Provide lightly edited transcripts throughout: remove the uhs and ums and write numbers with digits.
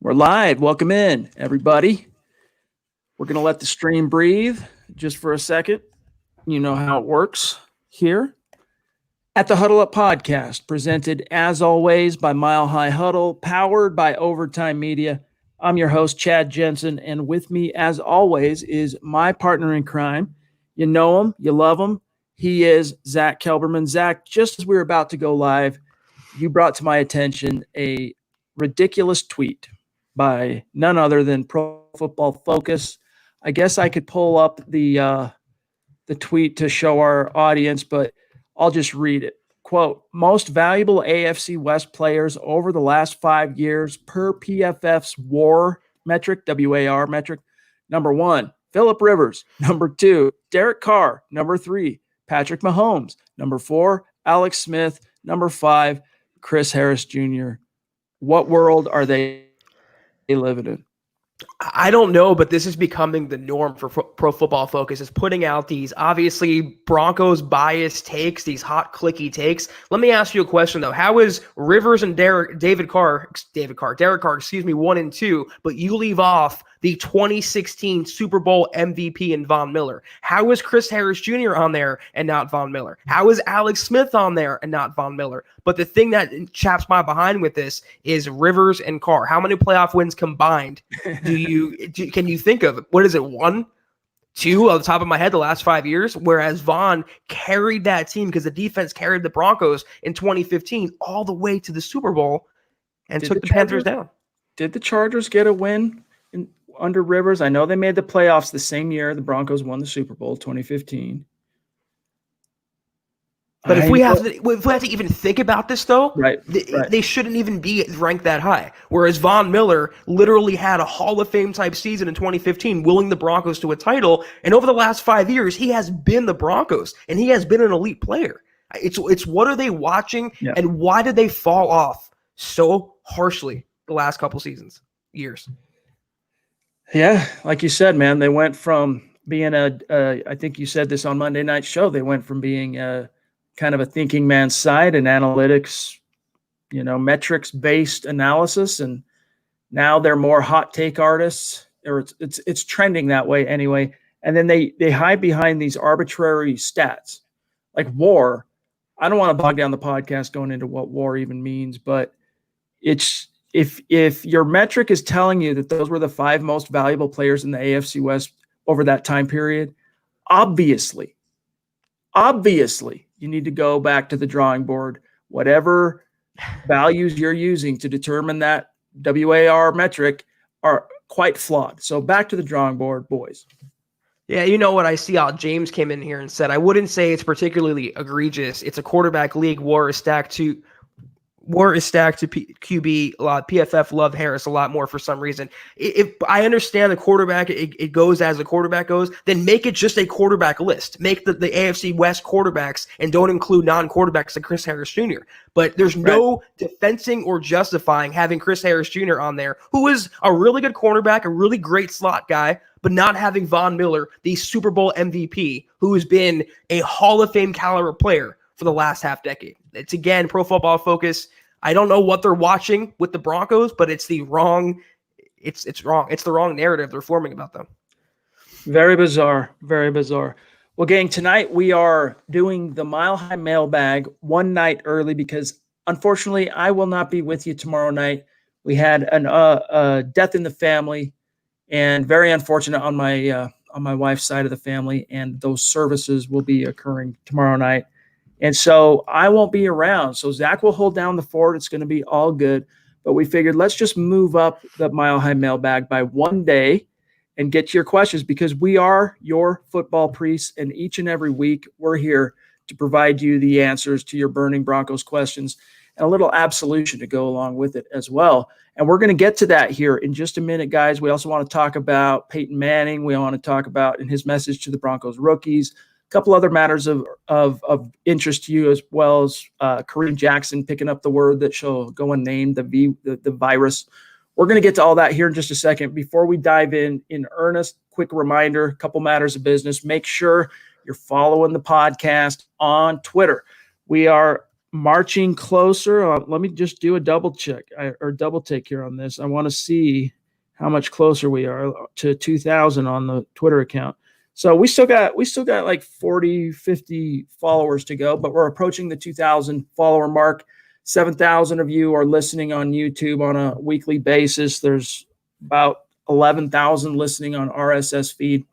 We're live. Welcome in, everybody. We're going to let the stream breathe just for a second. You know how it works here at the Huddle Up Podcast, presented as always by Mile High Huddle, powered by Overtime Media. I'm your host, Chad Jensen, and with me, as always, is my partner in crime. You know him, you love him. He is Zack Kelberman. Zack, just as we were about to go live, you brought to my attention a ridiculous tweet by none other than Pro Football Focus. I guess I could pull up the tweet to show our audience, but I'll just read it. Quote, most valuable AFC West players over the last 5 years per PFF's WAR metric, WAR metric. Number 1, Phillip Rivers. Number 2, Derek Carr. Number 3, Patrick Mahomes. Number 4, Alex Smith. Number 5, Chris Harris Jr. What world are they living in? I don't know, but this is becoming the norm for Pro Football Focus, is putting out these obviously Broncos biased takes, these hot clicky takes. Let me ask you a question though. How is Rivers and Derek Carr, 1 and 2, but you leave off the 2016 Super Bowl MVP and Von Miller? How is Chris Harris Jr. on there and not Von Miller? How is Alex Smith on there and not Von Miller? But the thing that chaps my behind with this is Rivers and Carr. How many playoff wins combined can you think of? What is it, 1, 2 on the top of my head the last 5 years? Whereas Von carried that team because the defense carried the Broncos in 2015 all the way to the Super Bowl and took the Panthers down. Did the Chargers get a win under Rivers? I know they made the playoffs the same year the Broncos won the Super Bowl, 2015. But if we have to even think about this, though, right. They shouldn't even be ranked that high. Whereas Von Miller literally had a Hall of Fame type season in 2015, willing the Broncos to a title. And over the last 5 years, he has been the Broncos, and he has been an elite player. It's what are they watching, and why did they fall off so harshly the last couple years? Yeah, like you said, man, they went from being I think you said this on Monday Night Show, they went from being kind of a thinking man's side and analytics, metrics-based analysis, and now they're more hot take artists, or it's trending that way anyway. And then they hide behind these arbitrary stats like WAR. I don't want to bog down the podcast going into what WAR even means, but it's if your metric is telling you that those were the 5 most valuable players in the AFC West over that time period, obviously, you need to go back to the drawing board. Whatever values you're using to determine that WAR metric are quite flawed. So back to the drawing board, boys. Yeah, you know what I see? James came in here and said, I wouldn't say it's particularly egregious. It's a quarterback league. WAR is stacked to QB. A lot. PFF love Harris a lot more for some reason. If I understand the quarterback, it goes as the quarterback goes, then make it just a quarterback list. Make the AFC West quarterbacks and don't include non-quarterbacks like Chris Harris Jr. But there's no defending or justifying having Chris Harris Jr. on there, who is a really good cornerback, a really great slot guy, but not having Von Miller, the Super Bowl MVP, who has been a Hall of Fame caliber player for the last half decade. It's, again, Pro Football Focus. I don't know what they're watching with the Broncos, but it's the wrong narrative they're forming about them. Very bizarre. Very bizarre. Well, gang, tonight we are doing the Mile High Mailbag one night early because, unfortunately, I will not be with you tomorrow night. We had a death in the family, and very unfortunate on my wife's side of the family, and those services will be occurring tomorrow night. And so I won't be around. So Zack will hold down the fort. It's going to be all good. But we figured let's just move up the Mile High Mailbag by one day and get to your questions, because we are your football priests. And each and every week we're here to provide you the answers to your burning Broncos questions and a little absolution to go along with it as well. And we're going to get to that here in just a minute, guys. We also want to talk about Peyton Manning. We want to talk about in his message to the Broncos rookies, couple other matters of interest to you, as well as Kareem Jackson picking up the word that shall go unnamed, the virus. We're going to get to all that here in just a second. Before we dive in earnest, quick reminder, a couple matters of business. Make sure you're following the podcast on Twitter. We are marching closer. Let me just do a double check or double take here on this. I want to see how much closer we are to 2,000 on the Twitter account. So we still got like 40, 50 followers to go, but we're approaching the 2,000 follower mark. 7,000 of you are listening on YouTube on a weekly basis. There's about 11,000 listening on RSS feed.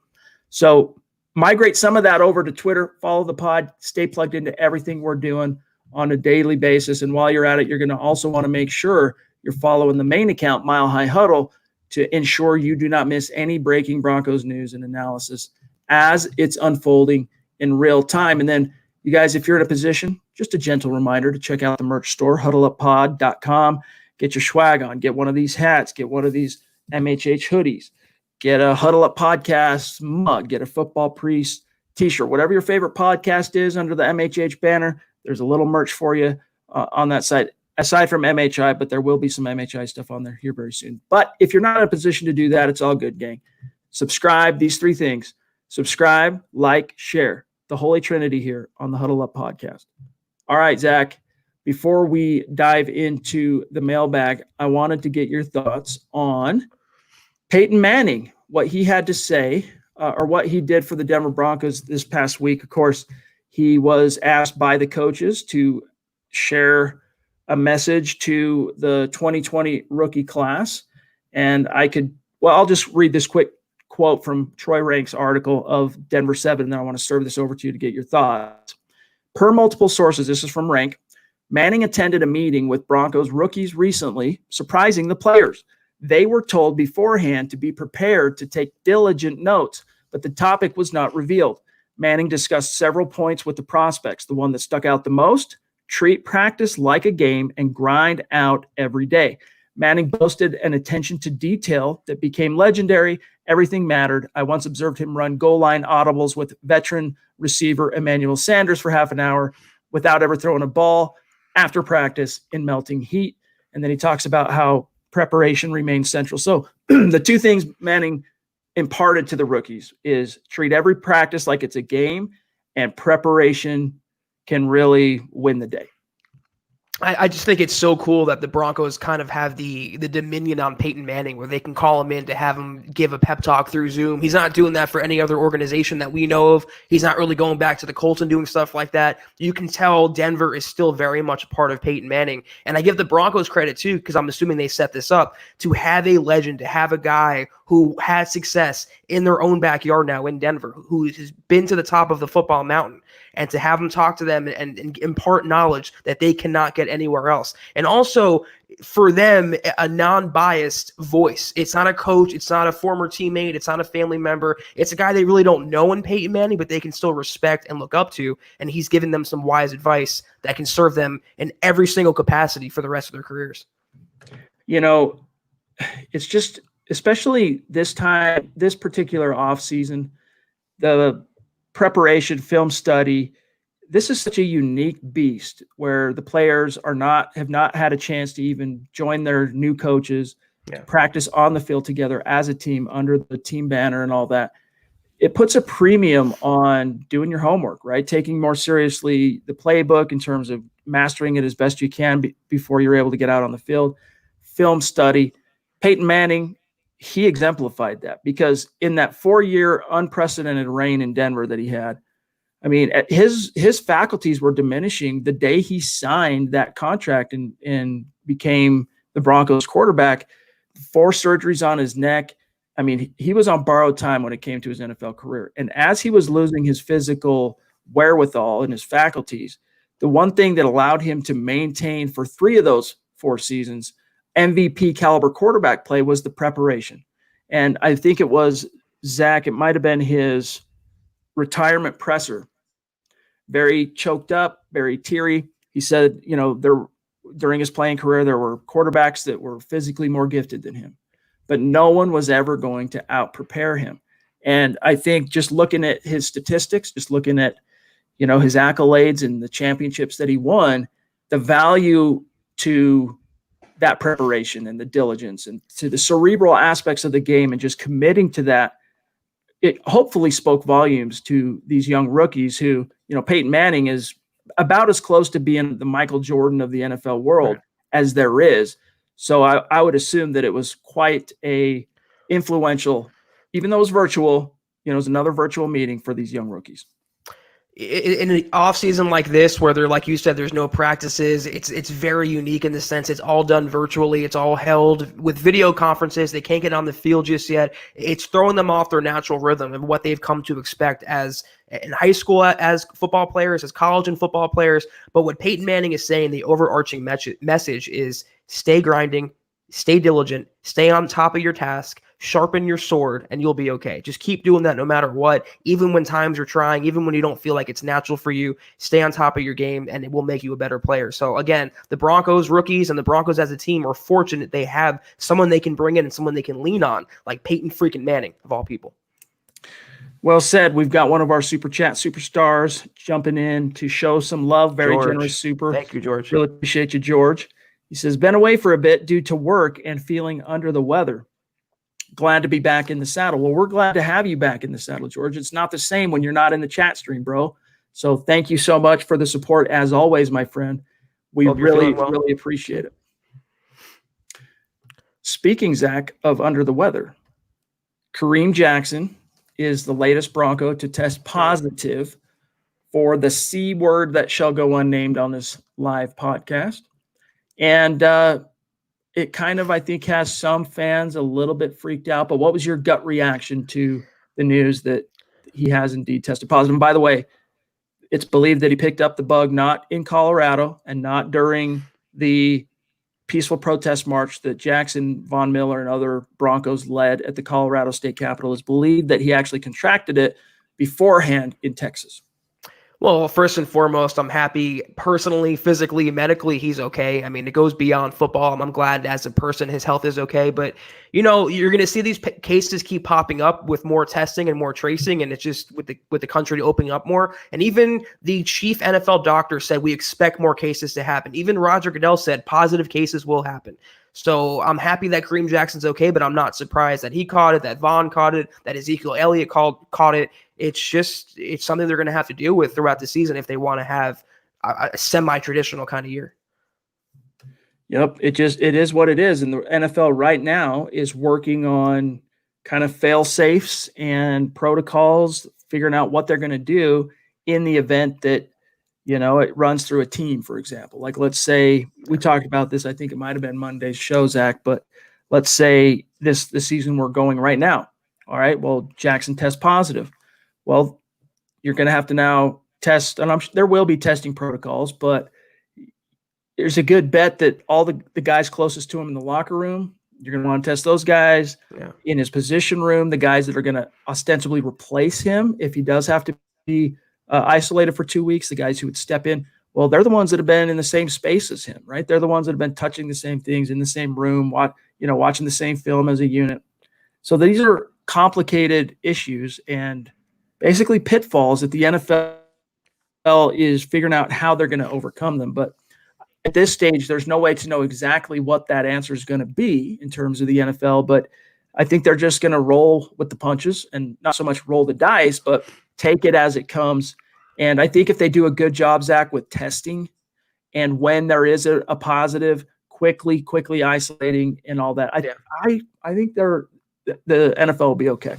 So migrate some of that over to Twitter, follow the pod, stay plugged into everything we're doing on a daily basis. And while you're at it, you're going to also want to make sure you're following the main account, Mile High Huddle, to ensure you do not miss any breaking Broncos news and analysis as it's unfolding in real time. And then you guys, if you're in a position, just a gentle reminder to check out the merch store, huddleuppod.com. Get your swag on, get one of these hats, get one of these MHH hoodies, get a Huddle Up Podcast mug, get a Football Priest t-shirt, whatever your favorite podcast is under the MHH banner. There's a little merch for you on that site, aside from MHI, but there will be some MHI stuff on there here very soon. But if you're not in a position to do that, it's all good, gang. Subscribe, these three things. Subscribe, like, share. The Holy Trinity here on the Huddle Up Podcast. All right, Zach, before we dive into the mailbag, I wanted to get your thoughts on Peyton Manning, what he had to say or what he did for the Denver Broncos this past week. Of course, he was asked by the coaches to share a message to the 2020 rookie class. And I'll just read this quick quote from Troy Rank's article of Denver 7, and then I want to serve this over to you to get your thoughts. Per multiple sources, this is from Rank, Manning attended a meeting with Broncos rookies recently, surprising the players. They were told beforehand to be prepared to take diligent notes, but the topic was not revealed. Manning discussed several points with the prospects. The one that stuck out the most, treat practice like a game and grind out every day. Manning boasted an attention to detail that became legendary. Everything mattered. I once observed him run goal line audibles with veteran receiver Emmanuel Sanders for half an hour without ever throwing a ball after practice in melting heat. And then he talks about how preparation remains central. So the two things Manning imparted to the rookies is treat every practice like it's a game, and preparation can really win the day. I just think it's so cool that the Broncos kind of have the dominion on Peyton Manning, where they can call him in to have him give a pep talk through Zoom. He's not doing that for any other organization that we know of. He's not really going back to the Colts and doing stuff like that. You can tell Denver is still very much a part of Peyton Manning. And I give the Broncos credit too, because I'm assuming they set this up to have a legend, to have a guy who had success in their own backyard now in Denver, who has been to the top of the football mountain, and to have them talk to them and impart knowledge that they cannot get anywhere else. And also for them, a non-biased voice. It's not a coach. It's not a former teammate. It's not a family member. It's a guy they really don't know in Peyton Manning, but they can still respect and look up to. And he's giving them some wise advice that can serve them in every single capacity for the rest of their careers. You know, it's just, especially this time, this particular offseason, the preparation, film study, this is such a unique beast where the players have not had a chance to even join their new coaches, practice on the field together as a team under the team banner and all that. It puts a premium on doing your homework, right? Taking more seriously the playbook in terms of mastering it as best you can before you're able to get out on the field. Film study. Peyton Manning, he exemplified that, because in that 4-year unprecedented reign in Denver that he had, I mean, his faculties were diminishing the day he signed that contract and became the Broncos quarterback. 4 surgeries on his neck. I mean, he was on borrowed time when it came to his NFL career. And as he was losing his physical wherewithal and his faculties, the one thing that allowed him to maintain for 3 of those 4 seasons MVP caliber quarterback play was the preparation. And I think it was Zach, it might have been his retirement presser, very choked up, very teary. He said, you know, during his playing career, there were quarterbacks that were physically more gifted than him, but no one was ever going to out prepare him. And I think just looking at his statistics, just looking at, you know, his accolades and the championships that he won, the value to that preparation and the diligence and to the cerebral aspects of the game and just committing to that, it hopefully spoke volumes to these young rookies who, you know, Peyton Manning is about as close to being the Michael Jordan of the NFL world Right. as there is. So I would assume that it was quite a influential, even though it was virtual, it was another virtual meeting for these young rookies. In an off season like this, where there, like you said, there's no practices, it's very unique in the sense it's all done virtually. It's all held with video conferences. They can't get on the field just yet. It's throwing them off their natural rhythm and what they've come to expect as in high school, as football players, as college and football players. But what Peyton Manning is saying, the overarching message is stay grinding, stay diligent, stay on top of your task, sharpen your sword, and you'll be okay. Just keep doing that no matter what. Even when times are trying, even when you don't feel like it's natural for you, stay on top of your game, and it will make you a better player. So again, the Broncos rookies and the Broncos as a team are fortunate they have someone they can bring in and someone they can lean on, like Peyton freaking Manning, of all people. Well said. We've got one of our Super Chat superstars jumping in to show some love. Very George. Generous super. Thank you, George. Really appreciate you, George. He says, been away for a bit due to work and feeling under the weather. Glad to be back in the saddle. Well, we're glad to have you back in the saddle, George. It's not the same when you're not in the chat stream, bro. So thank you so much for the support, as always, my friend. We really appreciate it. Speaking, Zach, of under the weather, Kareem Jackson is the latest Bronco to test positive for the C word that shall go unnamed on this live podcast. And it kind of, I think, has some fans a little bit freaked out. But what was your gut reaction to the news that he has indeed tested positive? And by the way, it's believed that he picked up the bug not in Colorado and not during the peaceful protest march that Jackson, Von Miller, and other Broncos led at the Colorado State Capitol. It's believed that he actually contracted it beforehand in Texas. Well, first and foremost, I'm happy personally, physically, medically, he's okay. I mean, it goes beyond football. I'm glad as a person his health is okay. But, you're going to see these cases keep popping up with more testing and more tracing, and it's just with the country opening up more. And even the chief NFL doctor said we expect more cases to happen. Even Roger Goodell said positive cases will happen. So I'm happy that Kareem Jackson's okay, but I'm not surprised that he caught it, that Vaughn caught it, that Ezekiel Elliott caught it. It's something they're going to have to deal with throughout the season if they want to have a semi-traditional kind of year. Yep, it is what it is. And the NFL right now is working on kind of fail safes and protocols, figuring out what they're going to do in the event that, it runs through a team, for example. Like, let's say we talked about this, I think it might have been Monday's show, Zach, but let's say the season we're going right now. All right, well, Jackson tests positive. Well, you're going to have to now test, and there will be testing protocols, but there's a good bet that all the guys closest to him in the locker room, you're going to want to test those guys in his position room, the guys that are going to ostensibly replace him if he does have to be isolated for 2 weeks, the guys who would step in. Well, they're the ones that have been in the same space as him, right? They're the ones that have been touching the same things in the same room, watching the same film as a unit. So these are complicated issues and basically pitfalls that the NFL is figuring out how they're going to overcome them. But at this stage, there's no way to know exactly what that answer is going to be in terms of the NFL. But I think they're just going to roll with the punches and not so much roll the dice, but take it as it comes. And I think if they do a good job, Zach, with testing and when there is a positive, quickly isolating and all that, I think the NFL will be okay.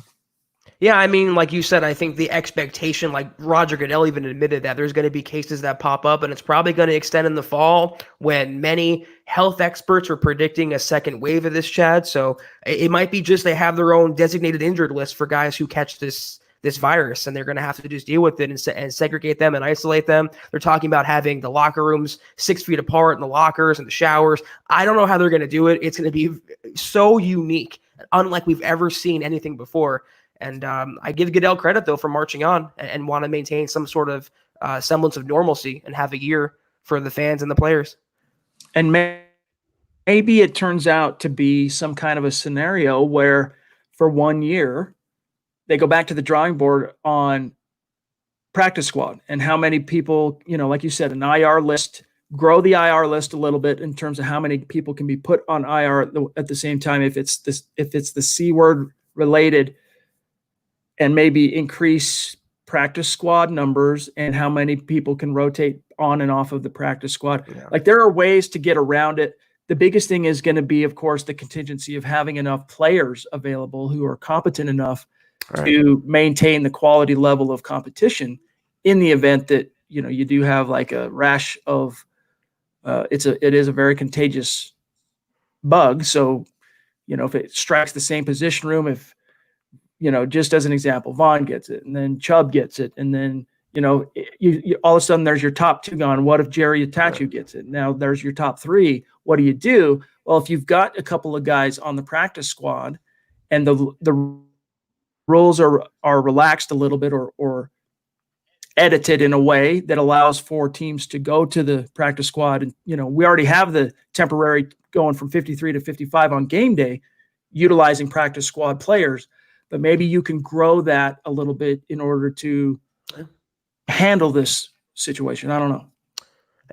Yeah, I mean, like you said, I think the expectation, like Roger Goodell even admitted that there's going to be cases that pop up, and it's probably going to extend in the fall when many health experts are predicting a second wave of this, Chad. So it might be just they have their own designated injured list for guys who catch this virus, and they're going to have to just deal with it and segregate them and isolate them. They're talking about having the locker rooms 6 feet apart and the lockers and the showers. I don't know how they're going to do it. It's going to be so unique, unlike we've ever seen anything before. And I give Goodell credit, though, for marching on and want to maintain some sort of semblance of normalcy and have a year for the fans and the players. And maybe it turns out to be some kind of a scenario where for 1 year, they go back to the drawing board on practice squad and how many people, like you said, an IR list, grow the IR list a little bit in terms of how many people can be put on IR at the same time if it's the C word related, and maybe increase practice squad numbers and how many people can rotate on and off of the practice squad. Yeah. Like there are ways to get around it. The biggest thing is going to be, of course, the contingency of having enough players available who are competent enough to maintain the quality level of competition in the event that, you do have like a rash of it is a very contagious bug. So, if it strikes the same position room, if, just as an example, Vaughn gets it and then Chubb gets it. And then, you all of a sudden there's your top two gone. What if Jerry Itachu gets it? Now there's your top three. What do you do? Well, if you've got a couple of guys on the practice squad and the rules are relaxed a little bit or edited in a way that allows for teams to go to the practice squad. And, we already have the temporary going from 53 to 55 on game day, utilizing practice squad players, but maybe you can grow that a little bit in order to handle this situation. I don't know.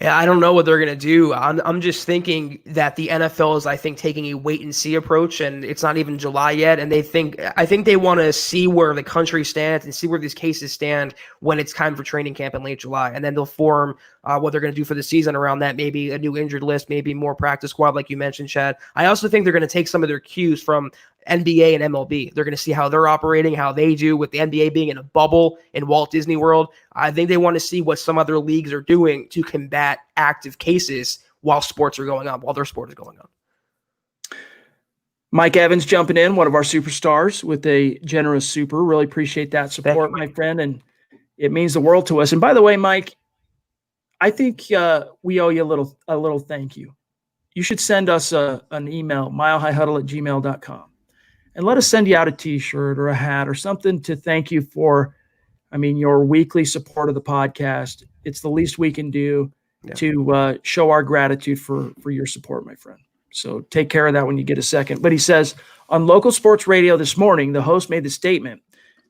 Yeah, I don't know what they're going to do. I'm just thinking that the NFL is, I think, taking a wait and see approach, and it's not even July yet. And I think they want to see where the country stands and see where these cases stand when it's time for training camp in late July. And then they'll form what they're going to do for the season around that. Maybe a new injured list, maybe more practice squad, like you mentioned, Chad. I also think they're going to take some of their cues from NBA and MLB. They're going to see how they're operating, how they do, with the NBA being in a bubble in Walt Disney World. I think they want to see what some other leagues are doing to combat active cases while sports are going on, while their sport is going on. Mike Evans jumping in, one of our superstars, with a generous super. Really appreciate that support, my friend, and it means the world to us. And by the way, Mike, I think we owe you a little thank you. You should send us an email, milehighhuddle@gmail.com. And let us send you out a t-shirt or a hat or something to thank you for, your weekly support of the podcast. It's the least we can do to show our gratitude for your support, my friend. So take care of that when you get a second. But he says, on local sports radio this morning, the host made the statement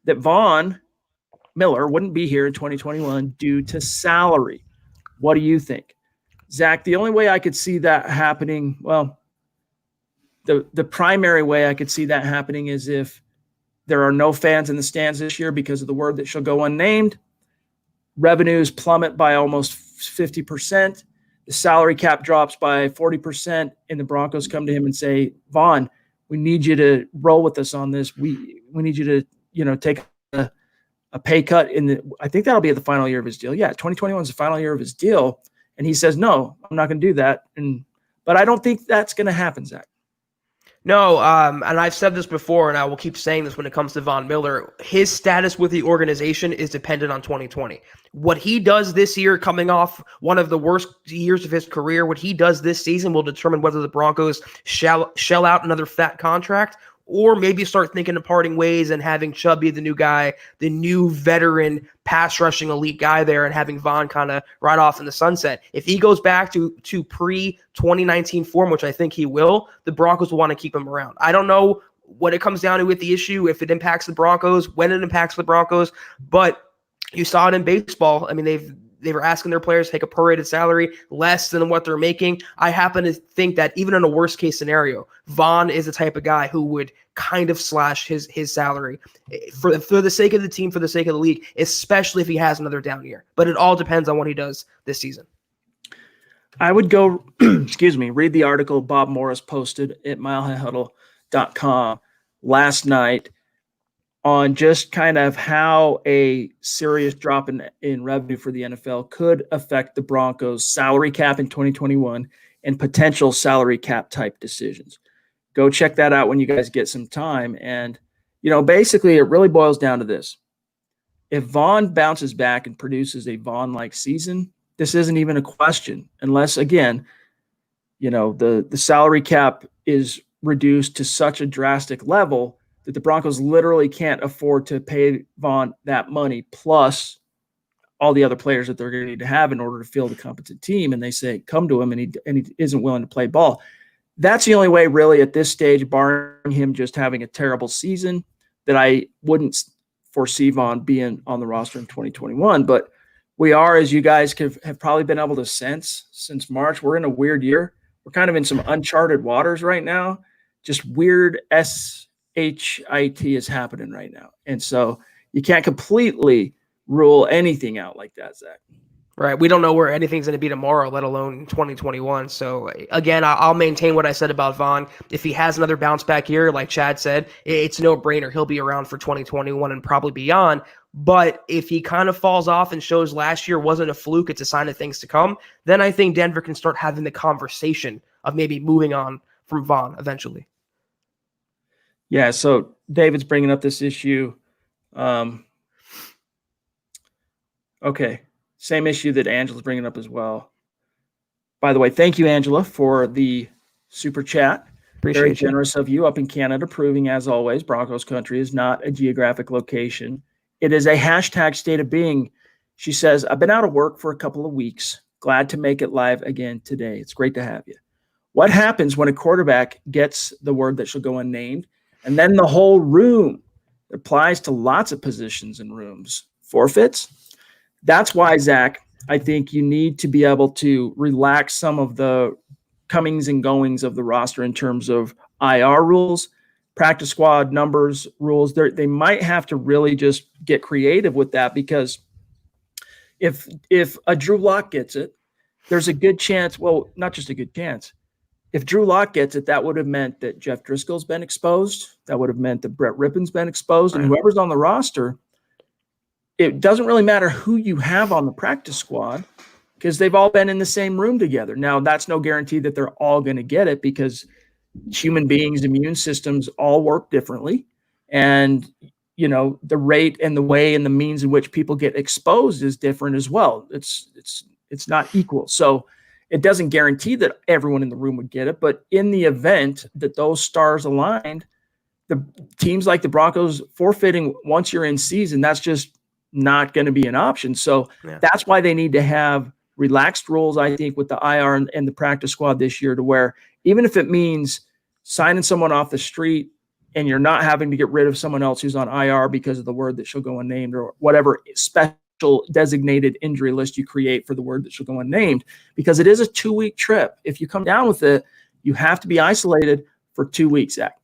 that Von Miller wouldn't be here in 2021 due to salary. What do you think? Zach, the only way I could see that happening, the primary way I could see that happening is if there are no fans in the stands this year because of the word that shall go unnamed. Revenues plummet by almost 50%. The salary cap drops by 40%, and the Broncos come to him and say, Vaughn, we need you to roll with us on this. We need you to, take a pay cut I think that'll be at the final year of his deal. Yeah, 2021 is the final year of his deal. And he says, no, I'm not going to do that. But I don't think that's going to happen, Zach. No, and I've said this before, and I will keep saying this when it comes to Von Miller. His status with the organization is dependent on 2020. What he does this year, coming off one of the worst years of his career, what he does this season will determine whether the Broncos shell out another fat contract or maybe start thinking of parting ways and having Chubb be the new guy, the new veteran pass rushing elite guy there, and having Von kind of ride off in the sunset. If he goes back to pre-2019 form, which I think he will, the Broncos will want to keep him around. I don't know what it comes down to with the issue, if it impacts the Broncos, when it impacts the Broncos, but you saw it in baseball. They were asking their players to take a prorated salary less than what they're making. I happen to think that even in a worst case scenario, Vaughn is the type of guy who would kind of slash his salary for the sake of the team, for the sake of the league, especially if he has another down year. But it all depends on what he does this season. I would go, read the article Bob Morris posted at milehighhuddle.com last night on just kind of how a serious drop in revenue for the NFL could affect the Broncos' salary cap in 2021 and potential salary cap type decisions. Go check that out when you guys get some time. And, basically it really boils down to this. If Vaughn bounces back and produces a Vaughn-like season, this isn't even a question unless, again, the salary cap is reduced to such a drastic level that the Broncos literally can't afford to pay Vaughn that money plus all the other players that they're going to need to have in order to field a competent team. And they say, come to him, and he isn't willing to play ball. That's the only way really at this stage, barring him just having a terrible season, that I wouldn't foresee Vaughn being on the roster in 2021. But we are, as you guys have probably been able to sense since March, we're in a weird year. We're kind of in some uncharted waters right now. Just weird SHIT is happening right now. And so you can't completely rule anything out like that, Zach. Right. We don't know where anything's going to be tomorrow, let alone 2021. So, again, I'll maintain what I said about Vaughn. If he has another bounce back year, like Chad said, it's no brainer. He'll be around for 2021 and probably beyond. But if he kind of falls off and shows last year wasn't a fluke, it's a sign of things to come, then I think Denver can start having the conversation of maybe moving on from Vaughn eventually. Yeah, so David's bringing up this issue. Okay, same issue that Angela's bringing up as well. By the way, thank you, Angela, for the super chat. Very generous of you up in Canada, proving, as always, Broncos country is not a geographic location. It is a hashtag state of being. She says, I've been out of work for a couple of weeks. Glad to make it live again today. It's great to have you. What happens when a quarterback gets the word that shall go unnamed, and then the whole room applies to lots of positions and rooms? Forfeits? That's why, Zach, I think you need to be able to relax some of the comings and goings of the roster in terms of IR rules, practice squad numbers rules. They might have to really just get creative with that, because if a Drew Lock gets it, there's a good chance, well, not just a good chance. If Drew Lock gets it, that would have meant that Jeff Driscoll's been exposed. That would have meant that Brett Rippon's been exposed. Right. And whoever's on the roster, it doesn't really matter who you have on the practice squad, because they've all been in the same room together. Now, that's no guarantee that they're all going to get it, because human beings' immune systems all work differently. And, you know, the rate and the way and the means in which people get exposed is different as well. It's not equal. So it doesn't guarantee that everyone in the room would get it. But in the event that those stars aligned, the teams like the Broncos forfeiting once you're in season, that's just not going to be an option. So that's why they need to have relaxed rules, I think, with the IR and the practice squad this year, to where even if it means signing someone off the street and you're not having to get rid of someone else who's on IR because of the word that shall go unnamed, or whatever special designated injury list you create for the word that shall go unnamed, because it is a 2-week trip. If you come down with it, you have to be isolated for 2 weeks, Zach.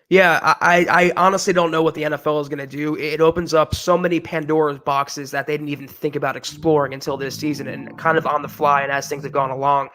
Yeah, I honestly don't know what the NFL is going to do. It opens up so many Pandora's boxes that they didn't even think about exploring until this season, and kind of on the fly and as things have gone along.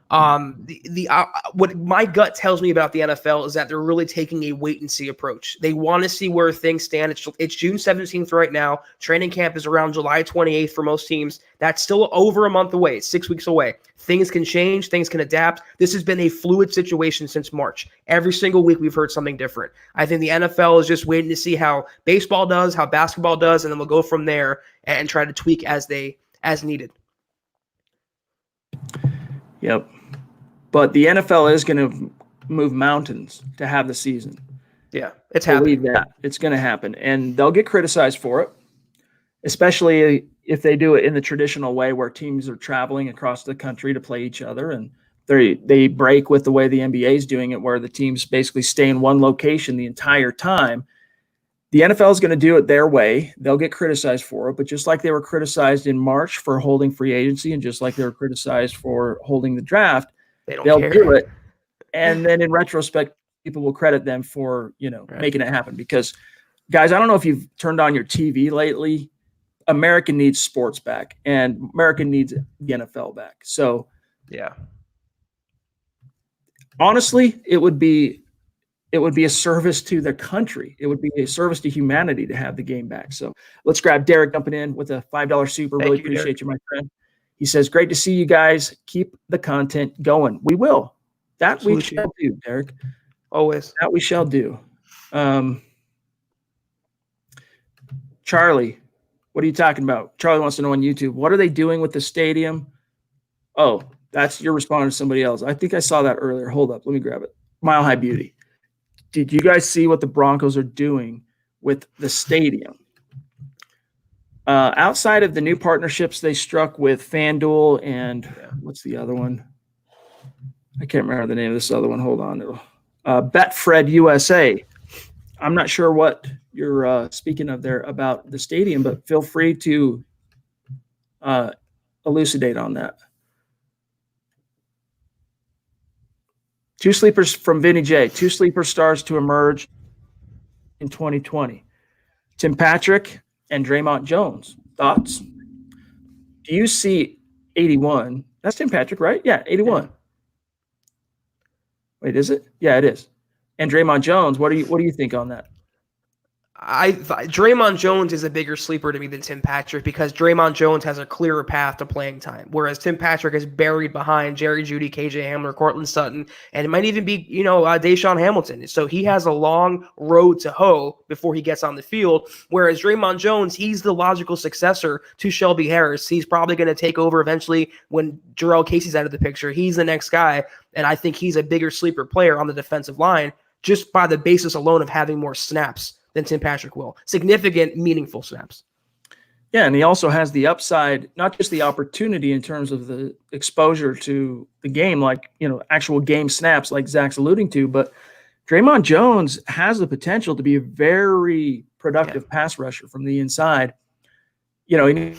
What my gut tells me about the NFL is that they're really taking a wait and see approach. They want to see where things stand. It's June 17th right now. Training camp is around July 28th for most teams. That's still over a month away. It's 6 weeks away. Things can change. Things can adapt. This has been a fluid situation since March. Every single week we've heard something different. I think the NFL is just waiting to see how baseball does, how basketball does, and then we'll go from there and try to tweak as needed. Yep. But the NFL is going to move mountains to have the season. Yeah, it's happening. Believe that. It's going to happen. And they'll get criticized for it, especially if they do it in the traditional way where teams are traveling across the country to play each other. And they break with the way the NBA is doing it, where the teams basically stay in one location the entire time. The NFL is going to do it their way. They'll get criticized for it. But just like they were criticized in March for holding free agency, and just like they were criticized for holding the draft, they'll do it. And then in retrospect, people will credit them for, making it happen. Because, guys, I don't know if you've turned on your TV lately. America needs sports back, and America needs the NFL back. So, yeah, honestly, it would be a service to the country. It would be a service to humanity to have the game back. So let's grab Derek jumping in with a $5 super. Really appreciate you, my friend. He says, great to see you guys. Keep the content going. We will. That we shall do, Derek. Always. That we shall do. Charlie, what are you talking about? Charlie wants to know on YouTube, what are they doing with the stadium? Oh, you're responding to somebody else. I think I saw that earlier. Hold up. Let me grab it. Mile High Beauty. Did you guys see what the Broncos are doing with the stadium? Outside of the new partnerships they struck with FanDuel and what's the other one? I can't remember the name of this other one. Hold on. Betfred USA. I'm not sure what you're speaking of there about the stadium, but feel free to elucidate on that. Two sleepers from Vinny J. Two sleeper stars to emerge in 2020. Tim Patrick and Draymond Jones. Thoughts? Do you see 81? That's Tim Patrick, right? Yeah, 81. Yeah. Wait, is it? Yeah, it is. And Draymond Jones, what do you think on that? Draymond Jones is a bigger sleeper to me than Tim Patrick because Draymond Jones has a clearer path to playing time, whereas Tim Patrick is buried behind Jerry Jeudy, KJ Hamler, Cortland Sutton, and it might even be Deshaun Hamilton. So he has a long road to hoe before he gets on the field. Whereas Draymond Jones, he's the logical successor to Shelby Harris. He's probably going to take over eventually when Jarrell Casey's out of the picture. He's the next guy, and I think he's a bigger sleeper player on the defensive line just by the basis alone of having more snaps than Tim Patrick will. Significant, meaningful snaps. Yeah, and he also has the upside, not just the opportunity in terms of the exposure to the game, like, actual game snaps like Zach's alluding to, but Draymond Jones has the potential to be a very productive pass rusher from the inside. He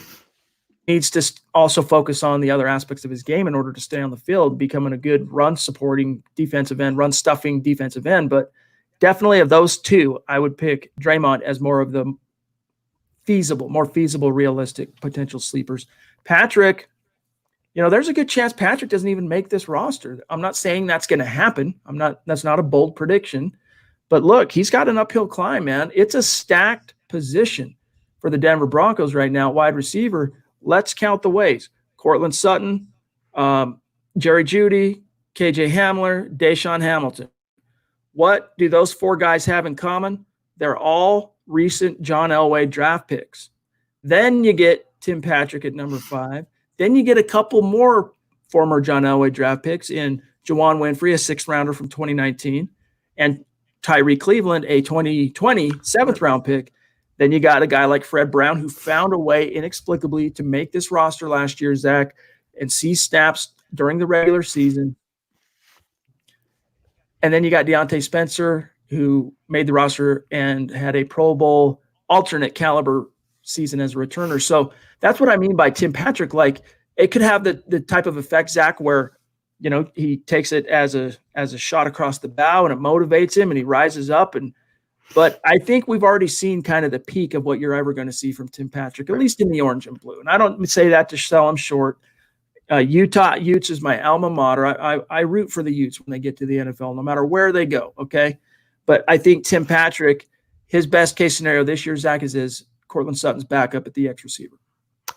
needs to also focus on the other aspects of his game in order to stay on the field, becoming a good run-supporting defensive end, run-stuffing defensive end, but definitely of those two, I would pick Draymond as more of the more feasible, realistic potential sleepers. Patrick, there's a good chance Patrick doesn't even make this roster. I'm not saying that's going to happen. That's not a bold prediction. But look, he's got an uphill climb, man. It's a stacked position for the Denver Broncos right now, wide receiver. Let's count the ways. Cortland Sutton, Jerry Jeudy, KJ Hamler, Deshaun Hamilton. What do those four guys have in common? They're all recent John Elway draft picks. Then you get Tim Patrick at number 5. Then you get a couple more former John Elway draft picks in Juwan Winfrey, a 6th rounder from 2019, and Tyree Cleveland, a 2020 7th round pick. Then you got a guy like Fred Brown who found a way inexplicably to make this roster last year, Zach, and see snaps during the regular season. And then you got Deontay Spencer, who made the roster and had a Pro Bowl alternate caliber season as a returner. So that's what I mean by Tim Patrick. Like, it could have the type of effect, Zach, where, he takes it as a shot across the bow and it motivates him and he rises up. But I think we've already seen kind of the peak of what you're ever going to see from Tim Patrick, at least in the orange and blue. And I don't say that to sell him short. Utes is my alma mater. I root for the Utes when they get to the NFL, no matter where they go, okay? But I think Tim Patrick, his best case scenario this year, Zach, is Cortland Sutton's backup at the X receiver.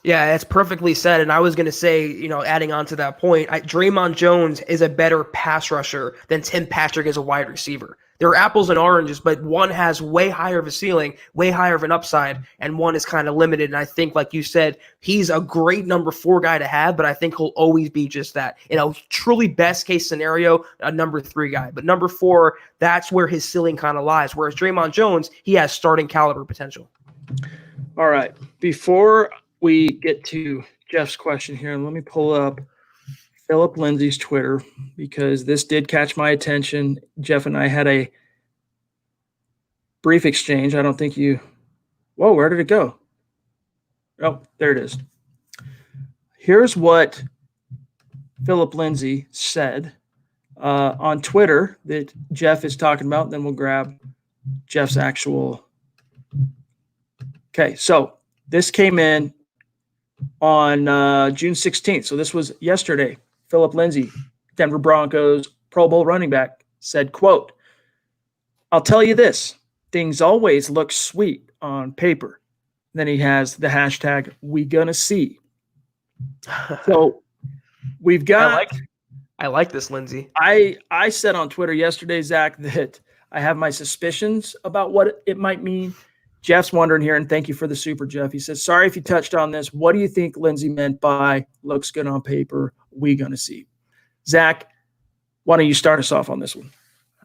Yeah, that's perfectly said. And I was going to say, adding on to that point, Draymond Jones is a better pass rusher than Tim Patrick is a wide receiver. They're apples and oranges, but one has way higher of a ceiling, way higher of an upside, and one is kind of limited. And I think, like you said, he's a great number 4 guy to have, but I think he'll always be just that. Truly best case scenario, a number 3 guy. But number 4, that's where his ceiling kind of lies. Whereas Draymond Jones, he has starting caliber potential. All right. Before we get to Jeff's question here, let me pull up Phillip Lindsay's Twitter, because this did catch my attention. Jeff and I had a brief exchange. I don't think whoa, where did it go? Oh, there it is. Here's what Phillip Lindsay said on Twitter that Jeff is talking about. Then we'll grab Jeff's actual. Okay, so this came in on June 16th. So this was yesterday. Phillip Lindsay, Denver Broncos Pro Bowl running back, said, quote, "I'll tell you this, things always look sweet on paper." Then he has the hashtag "we gonna see." So we've got. I like this, Lindsay. I said on Twitter yesterday, Zach, that I have my suspicions about what it might mean. Jeff's wondering here, and thank you for the super, Jeff. He says, "Sorry if you touched on this. What do you think Lindsay meant by looks good on paper? We gonna see." Zach, why don't you start us off on this one?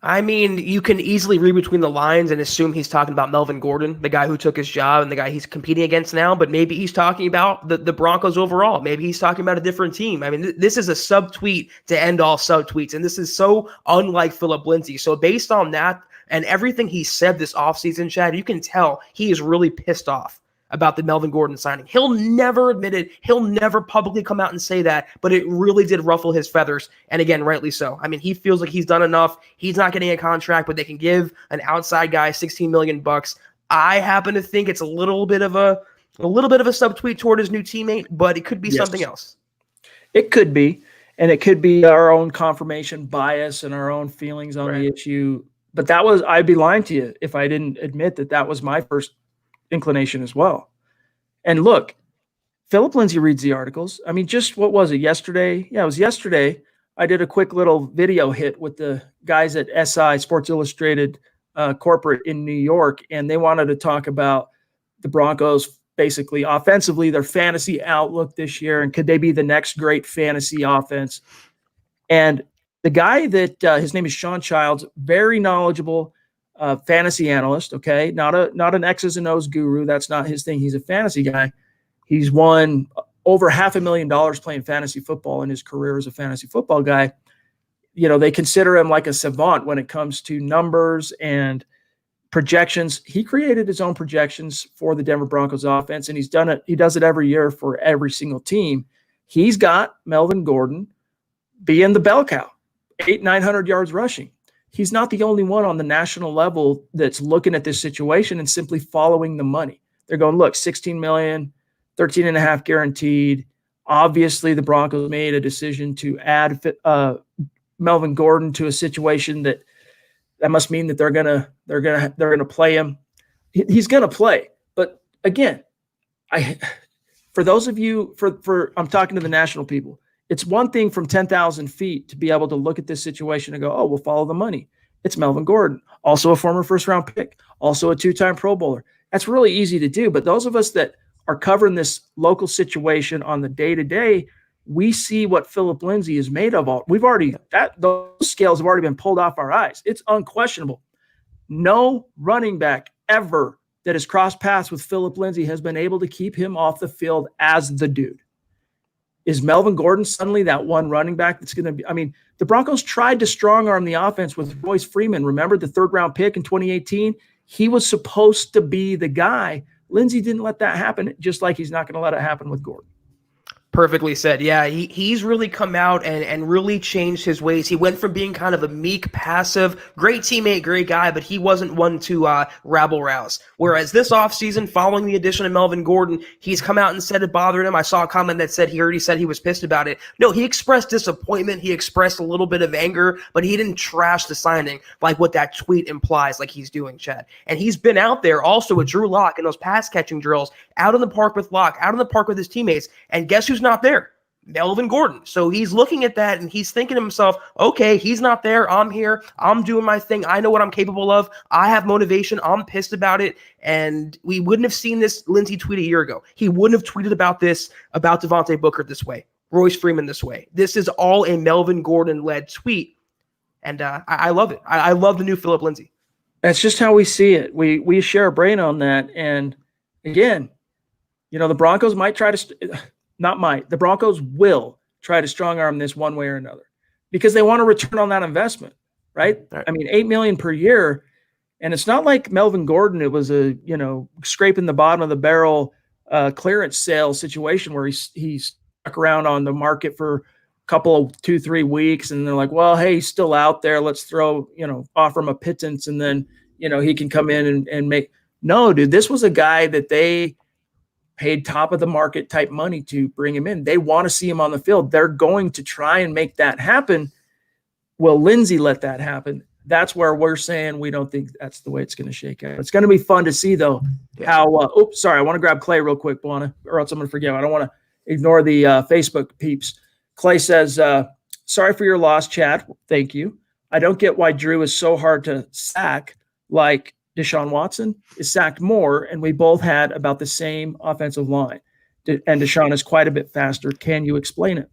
I mean, you can easily read between the lines and assume he's talking about Melvin Gordon, the guy who took his job and the guy he's competing against now, but maybe he's talking about the Broncos overall. Maybe he's talking about a different team. I mean, this is a subtweet to end all subtweets, and this is so unlike Phillip Lindsay. So based on that and everything he said this offseason, Chad, you can tell he is really pissed off about the Melvin Gordon signing. He'll never admit it. He'll never publicly come out and say that, but it really did ruffle his feathers. And again, rightly so. I mean, he feels like he's done enough. He's not getting a contract, but they can give an outside guy $16 million. I happen to think it's a little bit of a A little bit of a subtweet toward his new teammate, but it could be something else. It could be, and it could be our own confirmation bias and our own feelings on the issue. But I'd be lying to you if I didn't admit that was my first inclination as well. And look, Phillip Lindsay reads the articles. I mean, just what was it, yesterday? Yeah, it was yesterday. I did a quick little video hit with the guys at SI, Sports Illustrated corporate in New York, and they wanted to talk about the Broncos basically offensively, their fantasy outlook this year, and could they be the next great fantasy offense? And the guy that his name is Sean Childs, very knowledgeable fantasy analyst. Okay, not an X's and O's guru. That's not his thing. He's a fantasy guy. He's won over $500,000 playing fantasy football in his career as a fantasy football guy. You know, they consider him like a savant when it comes to numbers and projections. He created his own projections for the Denver Broncos offense, and he's done it. He does it every year for every single team. He's got Melvin Gordon being the bell cow, 900 yards rushing. He's not the only one on the national level that's looking at this situation and simply following the money. They're going, look, 16 million, 13 and a half guaranteed. Obviously, the Broncos made a decision to add Melvin Gordon to a situation that must mean that they're gonna play him. He's gonna play. But again, for those of you, I'm talking to the national people. It's one thing from 10,000 feet to be able to look at this situation and go, oh, we'll follow the money. It's Melvin Gordon, also a former first-round pick, also a two-time Pro Bowler. That's really easy to do. But those of us that are covering this local situation on the day-to-day, we see what Phillip Lindsay is made of. Those scales have already been pulled off our eyes. It's unquestionable. No running back ever that has crossed paths with Phillip Lindsay has been able to keep him off the field as the dude. Is Melvin Gordon suddenly that one running back that's going to be? I mean, the Broncos tried to strong arm the offense with Royce Freeman. Remember the third-round pick in 2018? He was supposed to be the guy. Lindsay didn't let that happen, just like he's not going to let it happen with Gordon. Perfectly said. Yeah, he's really come out and really changed his ways. He went from being kind of a meek, passive, great teammate, great guy, but he wasn't one to rabble-rouse. Whereas this offseason, following the addition of Melvin Gordon, he's come out and said it bothered him. I saw a comment that said he already said he was pissed about it. No, he expressed disappointment. He expressed a little bit of anger, but he didn't trash the signing like what that tweet implies like he's doing, Chad. And he's been out there also with Drew Lock in those pass-catching drills, out in the park with Lock, out in the park with his teammates, and guess who's not there? Melvin Gordon. So he's looking at that and he's thinking to himself, okay, he's not there. I'm here. I'm doing my thing. I know what I'm capable of. I have motivation. I'm pissed about it. And we wouldn't have seen this Lindsay tweet a year ago. He wouldn't have tweeted about this, about Devontae Booker this way, Royce Freeman this way. This is all a Melvin Gordon-led tweet. And I love it. I love the new Phillip Lindsay. That's just how we see it. We share a brain on that. And again, you know, the Broncos might try to the Broncos will try to strong arm this one way or another because they want to return on that investment, right? I mean, $8 million per year. And it's not like Melvin Gordon. It was a, scraping the bottom of the barrel clearance sale situation where he stuck around on the market for a couple of 2-3 weeks. And they're like, well, hey, he's still out there. Let's offer him a pittance. And then, he can come in and make, no, dude, this was a guy that they paid top of the market type money to bring him in. They want to see him on the field. They're going to try and make that happen. Will Lindsay let that happen? That's where we're saying we don't think that's the way it's going to shake out. It's going to be fun to see, though, how sorry, I want to grab Clay real quick, Buana, or else I'm going to forget. I don't want to ignore the Facebook peeps. Clay says, sorry for your loss, Chad. Thank you. I don't get why Drew is so hard to sack like Deshaun Watson is sacked more, and we both had about the same offensive line. And Deshaun is quite a bit faster. Can you explain it?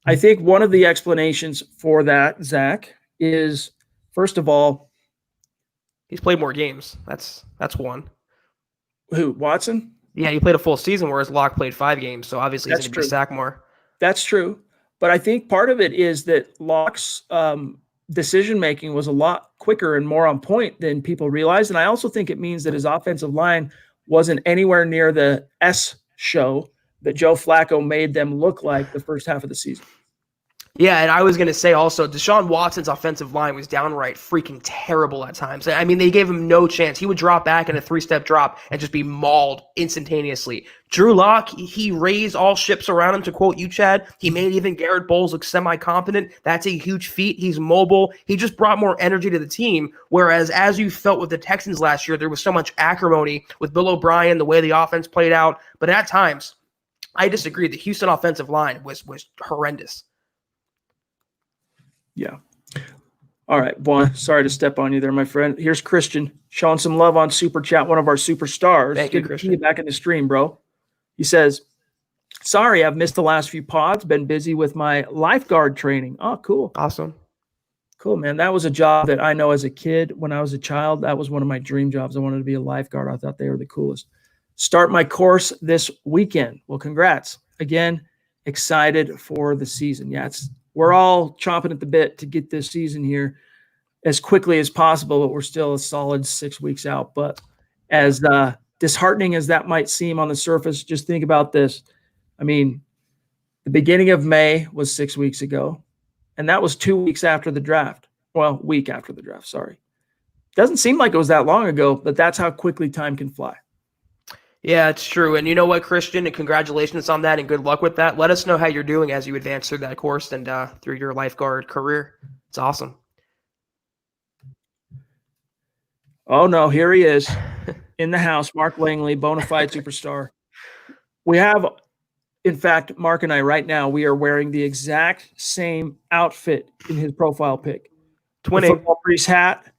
I think one of the explanations for that, Zach, is, first of all, he's played more games. That's one. Who, Watson? Yeah, he played a full season, whereas Locke played 5 games, so obviously he's going to be sacked more. That's true. But I think part of it is that Locke's decision-making was a lot quicker and more on point than people realized. And I also think it means that his offensive line wasn't anywhere near the S show that Joe Flacco made them look like the first half of the season. Yeah, and I was going to say also, Deshaun Watson's offensive line was downright freaking terrible at times. I mean, they gave him no chance. He would drop back in a 3-step drop and just be mauled instantaneously. Drew Lock, he raised all ships around him, to quote you, Chad. He made even Garrett Bowles look semi-competent. That's a huge feat. He's mobile. He just brought more energy to the team, whereas as you felt with the Texans last year, there was so much acrimony with Bill O'Brien, the way the offense played out. But at times, I disagree. The Houston offensive line was horrendous. Yeah. All right, Juan, sorry to step on you there, my friend. Here's Christian showing some love on Super Chat, one of our superstars. Thank you, Good to see Christian. you back in the stream, bro. He says, sorry, I've missed the last few pods. Been busy with my lifeguard training. Oh, cool. Awesome. Cool, man. That was a job that I know as a kid. When I was a child, that was one of my dream jobs. I wanted to be a lifeguard. I thought they were the coolest. Start my course this weekend. Well, congrats. Again, excited for the season. Yeah, we're all chomping at the bit to get this season here as quickly as possible, but we're still a solid 6 weeks out. But as disheartening as that might seem on the surface, just think about this. I mean, the beginning of May was 6 weeks ago, and that was 2 weeks after the draft. Well, week after the draft, sorry. Doesn't seem like it was that long ago, but that's how quickly time can fly. Yeah, it's true. And you know what, Christian, and congratulations on that and good luck with that. Let us know how you're doing as you advance through that course and through your lifeguard career. It's awesome. Oh, no, here he is in the house, Mark Langley, bona fide superstar. We have, in fact, Mark and I right now, we are wearing the exact same outfit in his profile pic. Twinning. The football priest hat,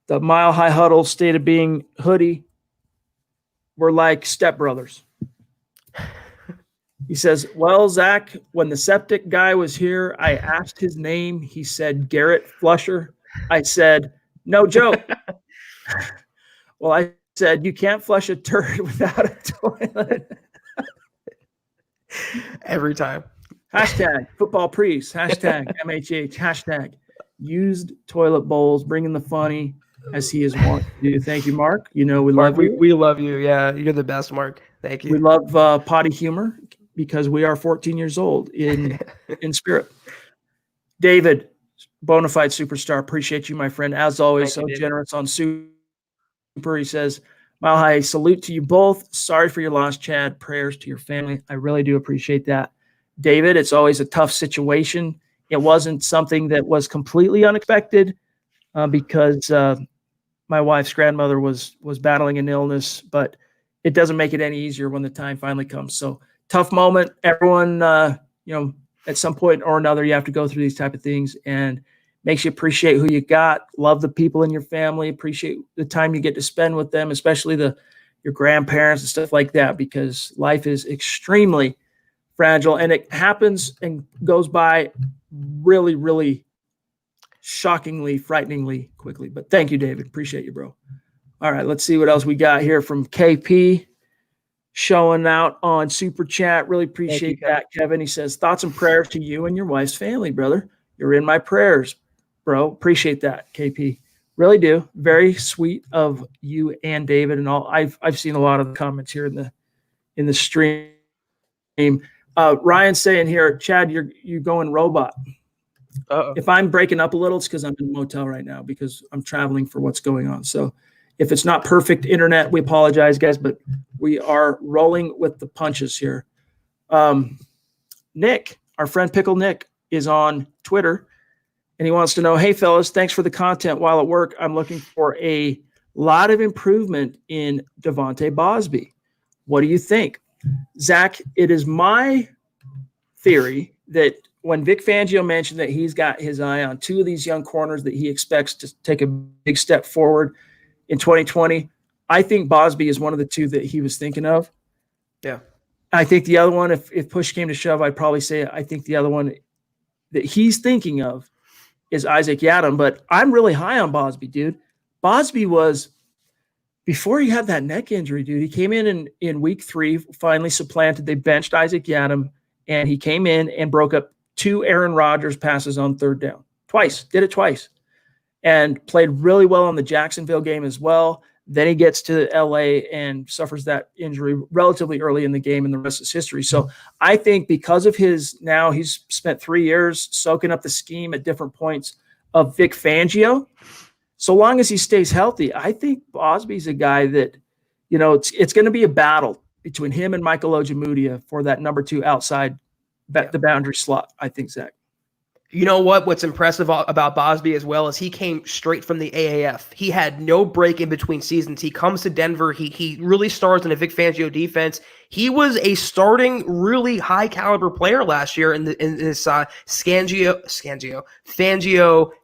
the Mile High Huddle State of Being hoodie. We're like stepbrothers. He says, well, Zach, when the septic guy was here, I asked his name. He said, Garrett Flusher. I said, no joke. Well, I said, you can't flush a turd without a toilet. Every time. Hashtag football priest. Hashtag MHH. Hashtag used toilet bowls, bringing the funny as he is wont to do. Thank you, Mark. You know, we love you. We love you. Yeah, you're the best, Mark. Thank you. We love potty humor because we are 14 years old in spirit. David, bona fide superstar. Appreciate you, my friend. As always, so generous on Super. He says, Mile High, salute to you both. Sorry for your loss, Chad. Prayers to your family. I really do appreciate that. David, it's always a tough situation. It wasn't something that was completely unexpected because my wife's grandmother was battling an illness, but it doesn't make it any easier when the time finally comes. So tough moment. Everyone, at some point or another, you have to go through these type of things, and makes you appreciate who you got, love the people in your family, appreciate the time you get to spend with them, especially your grandparents and stuff like that, because life is extremely fragile and it happens and goes by really, really shockingly, frighteningly quickly. But thank you, David. Appreciate you, bro. All right, let's see what else we got here from KP showing out on Super Chat. Really appreciate that, Kevin. He says, thoughts and prayers to you and your wife's family, brother. You're in my prayers, bro. Appreciate that, KP. Really do. Very sweet of you and David and all. I've seen a lot of the comments here in the stream. Ryan's saying here, Chad, you're going robot. Uh-oh. If I'm breaking up a little, it's because I'm in a motel right now because I'm traveling for what's going on. So if it's not perfect internet, we apologize, guys, but we are rolling with the punches here. Nick, our friend Pickle Nick, is on Twitter, and he wants to know, hey, fellas, thanks for the content while at work. I'm looking for a lot of improvement in Devontae Bosby. What do you think? Zach, it is my theory that when Vic Fangio mentioned that he's got his eye on two of these young corners that he expects to take a big step forward in 2020, I think Bosby is one of the two that he was thinking of. Yeah. I think the other one, if push came to shove, I'd probably say I think the other one that he's thinking of is Isaac Yiadom, but I'm really high on Bosby, dude. Bosby was, before he had that neck injury, dude, he came in week 3, finally supplanted. They benched Isaac Yiadom, and he came in and broke up 2 Aaron Rodgers passes on 3rd down. Did it twice. And played really well in the Jacksonville game as well. Then he gets to LA and suffers that injury relatively early in the game, and the rest is history. So I think because of he's spent 3 years soaking up the scheme at different points of Vic Fangio. So long as he stays healthy, I think Bosby's a guy that, it's going to be a battle between him and Michael Ojemudia for that number 2 outside the boundary slot, I think, Zach. You know what? What's impressive about Bosby as well is he came straight from the AAF. He had no break in between seasons. He comes to Denver. He really starts in a Vic Fangio defense. He was a starting, really high caliber player last year in this Fangio,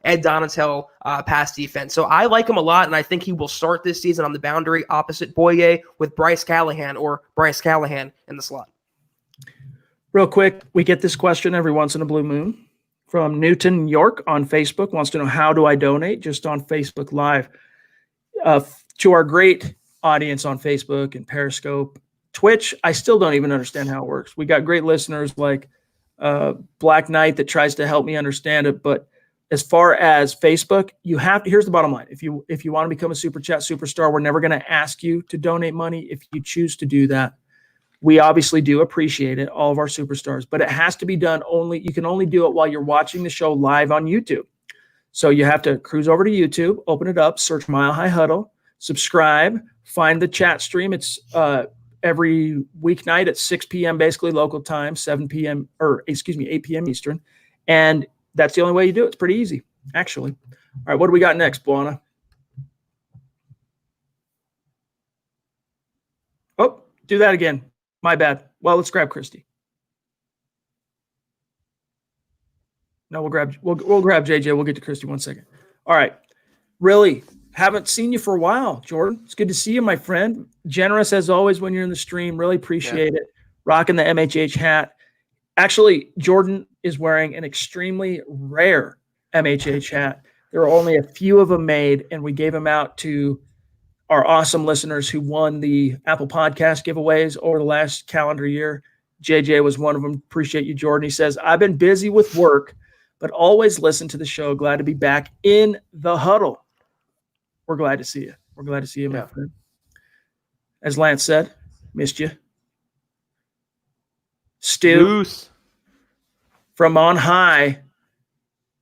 Ed Donatel pass defense. So I like him a lot, and I think he will start this season on the boundary opposite Boye with Bryce Callahan in the slot. Real quick, we get this question every once in a blue moon. From Newton York on Facebook, wants to know, how do I donate? Just on Facebook Live. To our great audience on Facebook and Periscope. Twitch, I still don't even understand how it works. We got great listeners like Black Knight that tries to help me understand it. But as far as Facebook, here's the bottom line. If you want to become a Super Chat superstar, we're never going to ask you to donate money. If you choose to do that, we obviously do appreciate it, all of our superstars, but it has to be done you can only do it while you're watching the show live on YouTube. So you have to cruise over to YouTube, open it up, search Mile High Huddle, subscribe, find the chat stream. It's every weeknight at 6 p.m. basically local time, 8 p.m. Eastern. And that's the only way you do it. It's pretty easy, actually. All right, what do we got next, Buana? Oh, do that again. My bad. Well, let's grab Christy. No, we'll grab JJ. We'll get to Christy 1 second. All right. Really, haven't seen you for a while, Jordan. It's good to see you, my friend. Generous as always when you're in the stream. Really appreciate it. Rocking the MHH hat. Actually, Jordan is wearing an extremely rare MHH hat. There are only a few of them made, and we gave them out to our awesome listeners who won the Apple Podcast giveaways over the last calendar year. JJ was one of them. Appreciate you, Jordan. He says, I've been busy with work, but always listen to the show. Glad to be back in the huddle. We're glad to see you. We're glad to see you, my friend. As Lance said, missed you. Stu, from on high,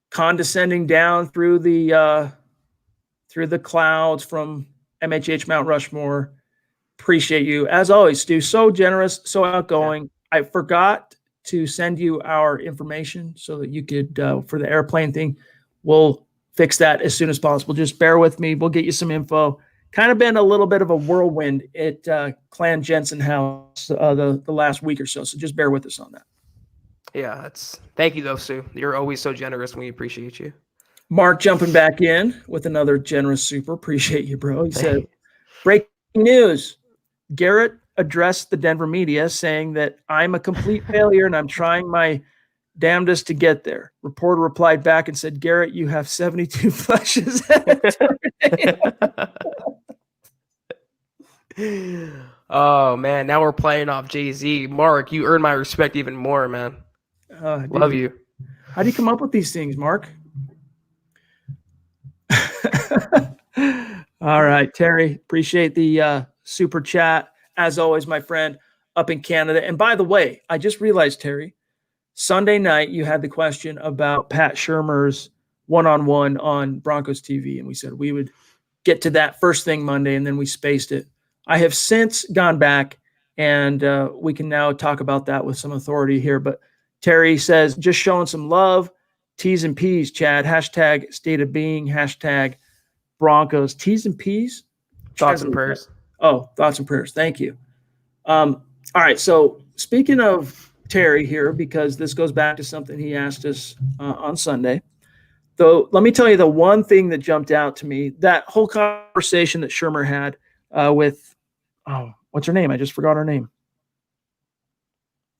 condescending down through the clouds from MHH Mount Rushmore. Appreciate you. As always, Stu, so generous, so outgoing. Yeah. I forgot to send you our information so that you could, for the airplane thing, we'll fix that as soon as possible. Just bear with me. We'll get you some info. Kind of been a little bit of a whirlwind at Clan Jensen House the last week or so. So just bear with us on that. Yeah, thank you though, Stu. You're always so generous, and we appreciate you. Mark jumping back in with another generous super. Appreciate you, bro. He said, breaking news. Garrett addressed the Denver media saying that I'm a complete failure and I'm trying my damnedest to get there. Reporter replied back and said, Garrett, you have 72 flushes. Oh, man. Now we're playing off Jay-Z. Mark, you earn my respect even more, man. Love you. How do you come up with these things, Mark? All right, Terry, appreciate the super chat. As always, my friend, up in Canada. And by the way, I just realized, Terry, Sunday night you had the question about Pat Shurmur's one-on-one on Broncos TV, and we said we would get to that first thing Monday, and then we spaced it. I have since gone back, and we can now talk about that with some authority here. But Terry says, just showing some love. T's and P's, Chad. Hashtag state of being. Hashtag Broncos. T's and P's? Thoughts and prayers. Oh, thoughts and prayers. Thank you. All right. So speaking of Terry here, because this goes back to something he asked us on Sunday. Though, let me tell you the one thing that jumped out to me, that whole conversation that Shurmur had with, what's her name? I just forgot her name.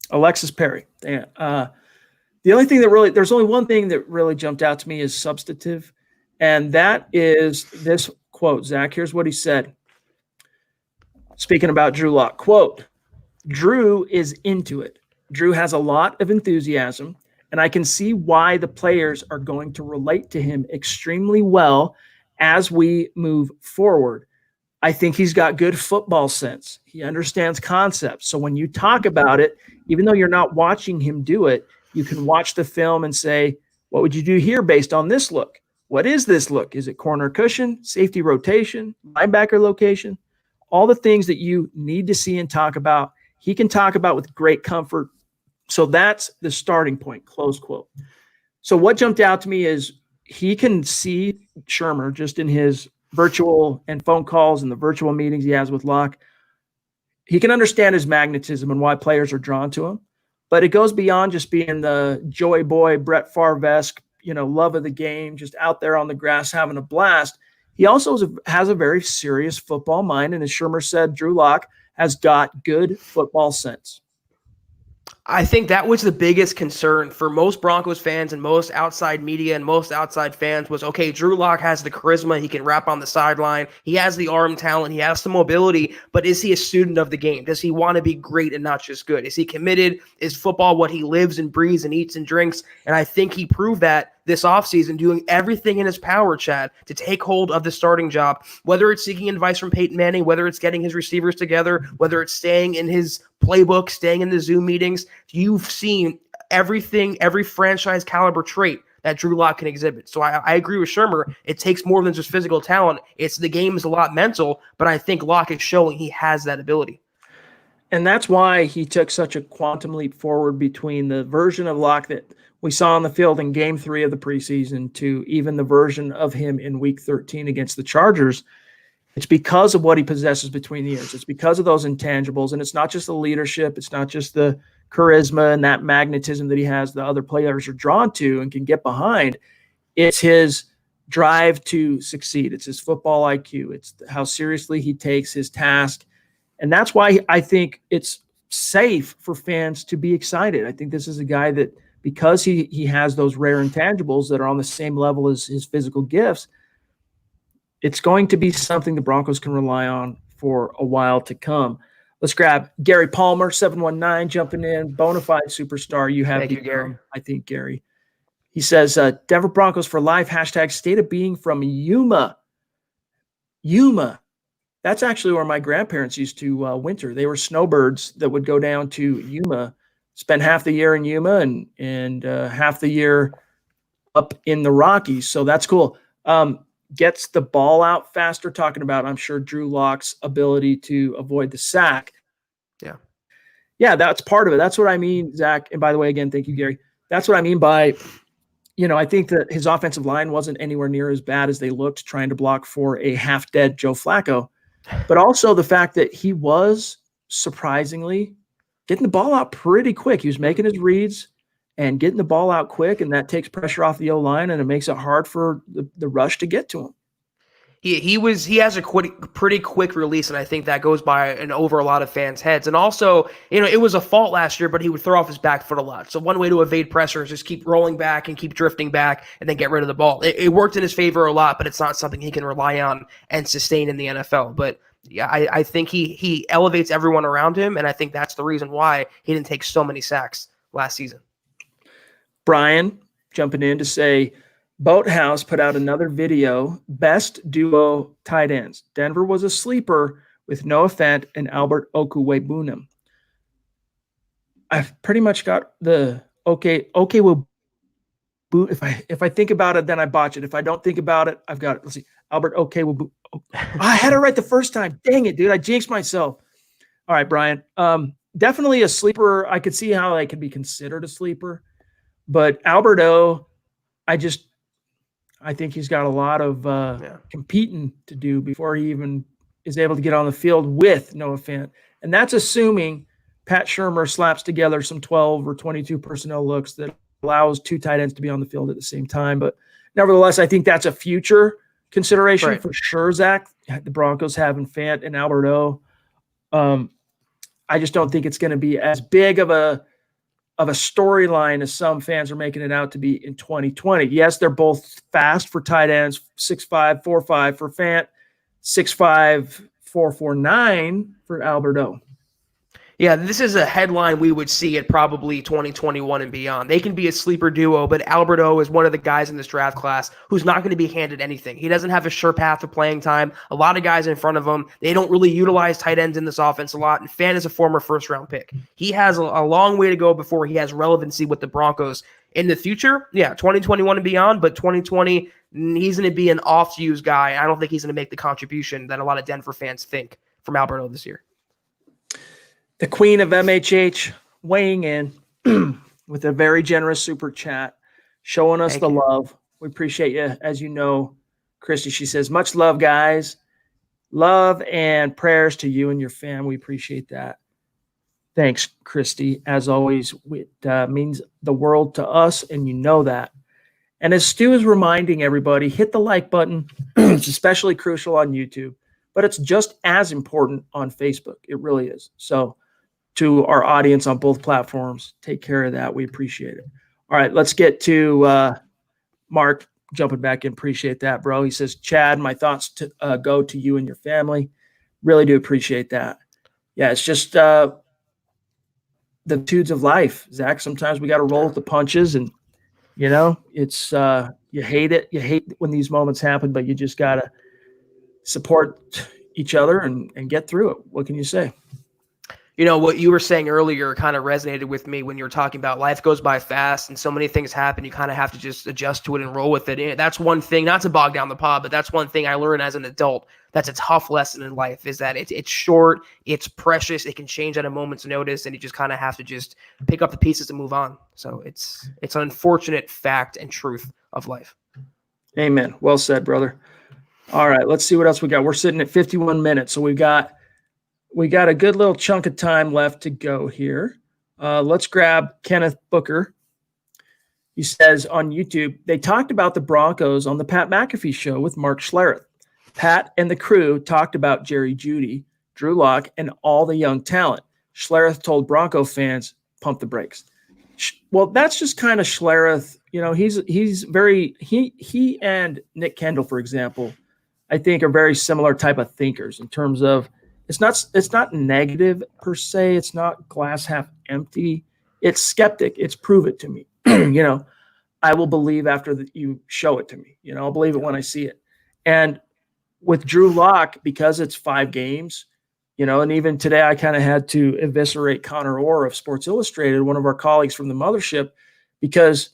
Alexis Perry. The only thing that really, there's only one thing that really jumped out to me is substantive, and that is this quote. Zach, here's what he said. Speaking about Drew Lock, quote, Drew is into it. Drew has a lot of enthusiasm, and I can see why the players are going to relate to him extremely well as we move forward. I think he's got good football sense. He understands concepts. So when you talk about it, even though you're not watching him do it, you can watch the film and say, what would you do here based on this look? What is this look? Is it corner cushion, safety rotation, linebacker location? All the things that you need to see and talk about, he can talk about with great comfort. So that's the starting point, close quote. So what jumped out to me is he can see Shurmur just in his virtual and phone calls and the virtual meetings he has with Locke. He can understand his magnetism and why players are drawn to him. But it goes beyond just being the joy boy, Brett Favre-esque, love of the game, just out there on the grass having a blast. He also has a very serious football mind. And as Shurmur said, Drew Lock has got good football sense. I think that was the biggest concern for most Broncos fans and most outside media and most outside fans was, okay, Drew Lock has the charisma. He can rap on the sideline. He has the arm talent. He has the mobility, but is he a student of the game? Does he want to be great and not just good? Is he committed? Is football what he lives and breathes and eats and drinks? And I think he proved that this offseason, doing everything in his power, Chad, to take hold of the starting job, whether it's seeking advice from Peyton Manning, whether it's getting his receivers together, whether it's staying in his playbook, staying in the Zoom meetings. You've seen everything, every franchise caliber trait that Drew Lock can exhibit. So I agree with Shurmur. It takes more than just physical talent. The game is a lot mental, but I think Lock is showing he has that ability. And that's why he took such a quantum leap forward between the version of Lock that we saw on the field in game 3 of the preseason to even the version of him in week 13 against the Chargers. It's because of what he possesses between the ears. It's because of those intangibles. And it's not just the leadership. It's not just the charisma and that magnetism that he has the other players are drawn to and can get behind. It's his drive to succeed. It's his football IQ. It's how seriously he takes his task. And that's why I think it's safe for fans to be excited. I think this is a guy that, because he has those rare intangibles that are on the same level as his physical gifts, it's going to be something the Broncos can rely on for a while to come. Let's grab Gary Palmer, 719, jumping in. Bonafide superstar. You have Thank you, Gary. I think, Gary. He says, Denver Broncos for life, hashtag state of being from Yuma. Yuma. That's actually where my grandparents used to winter. They were snowbirds that would go down to Yuma, spend half the year in Yuma and half the year up in the Rockies. So that's cool. Gets the ball out faster, talking about, I'm sure, Drew Lock's ability to avoid the sack. Yeah, that's part of it. That's what I mean, Zach. And by the way, again, thank you, Gary. That's what I mean by, I think that his offensive line wasn't anywhere near as bad as they looked trying to block for a half-dead Joe Flacco. But also the fact that he was surprisingly getting the ball out pretty quick. He was making his reads and getting the ball out quick, and that takes pressure off the O-line, and it makes it hard for the rush to get to him. He has a pretty quick release, and I think that goes by and over a lot of fans' heads. And also, it was a fault last year, but he would throw off his back foot a lot. So one way to evade pressure is just keep rolling back and keep drifting back and then get rid of the ball. It worked in his favor a lot, but it's not something he can rely on and sustain in the NFL. But yeah, I think he elevates everyone around him, and I think that's the reason why he didn't take so many sacks last season. Brian jumping in to say, Boathouse put out another video, best duo tight ends. Denver was a sleeper with Noah Fant and Albert Okwuegbunam. I've pretty much got the okay. Well, if I think about it, then I botch it. If I don't think about it, I've got it. Let's see, Albert Okwuegbunam. I had it right the first time. Dang it, dude! I jinxed myself. All right, Brian. Definitely a sleeper. I could see how I could be considered a sleeper, but Albert O, I think he's got a lot of competing to do before he even is able to get on the field with Noah Fant. And that's assuming Pat Shurmur slaps together some 12 or 22 personnel looks that allows two tight ends to be on the field at the same time. But nevertheless, I think that's a future consideration for sure, Zach. The Broncos having Fant and Albert O. I just don't think it's going to be as big of a storyline as some fans are making it out to be in 2020. Yes, they're both fast for tight ends, 6'5", 4'5" for Fant, 6'5", 4'9" for Albert O. Yeah, this is a headline we would see at probably 2021 and beyond. They can be a sleeper duo, but Alberto is one of the guys in this draft class who's not going to be handed anything. He doesn't have a sure path to playing time. A lot of guys in front of him, they don't really utilize tight ends in this offense a lot. And Fan is a former first-round pick. He has a long way to go before he has relevancy with the Broncos in the future. Yeah, 2021 and beyond, but 2020, he's going to be an off-use guy. I don't think he's going to make the contribution that a lot of Denver fans think from Alberto this year. The queen of MHH weighing in with a very generous super chat, showing us the love. We appreciate you. As you know, Christy, she says, much love, guys. Love and prayers to you and your fam. We appreciate that. Thanks, Christy. As always, it means the world to us, and you know that. And as Stu is reminding everybody, hit the like button. It's especially crucial on YouTube, but it's just as important on Facebook. It really is. So, to our audience on both platforms, take care of that. We appreciate it. All right, let's get to Mark jumping back in. Appreciate that, bro. He says, Chad, my thoughts go to you and your family. Really do appreciate that. Yeah, it's just the tudes of life, Zach. Sometimes we got to roll with the punches, and it's you hate it. You hate when these moments happen, but you just got to support each other and get through it. What can you say? What you were saying earlier kind of resonated with me when you were talking about life goes by fast and so many things happen. You kind of have to just adjust to it and roll with it. And that's one thing, not to bog down the pod, but that's one thing I learned as an adult. That's a tough lesson in life, is that it's short, it's precious, it can change at a moment's notice, and you just kind of have to just pick up the pieces and move on. So it's an unfortunate fact and truth of life. Amen. Well said, brother. All right, let's see what else we got. We're sitting at 51 minutes, so we got a good little chunk of time left to go here. Let's grab Kenneth Booker. He says on YouTube, they talked about the Broncos on the Pat McAfee show with Mark Schlereth. Pat and the crew talked about Jerry Jeudy, Drew Lock, and all the young talent. Schlereth told Bronco fans, pump the brakes. Well, that's just kind of Schlereth. He's very – he and Nick Kendall, for example, I think are very similar type of thinkers in terms of – it's not negative per se. It's not glass half empty. It's skeptic. It's prove it to me. I will believe after you show it to me. I'll believe it when I see it. And with Drew Lock, because it's 5 games, and even today I kind of had to eviscerate Connor Orr of Sports Illustrated, one of our colleagues from the mothership, because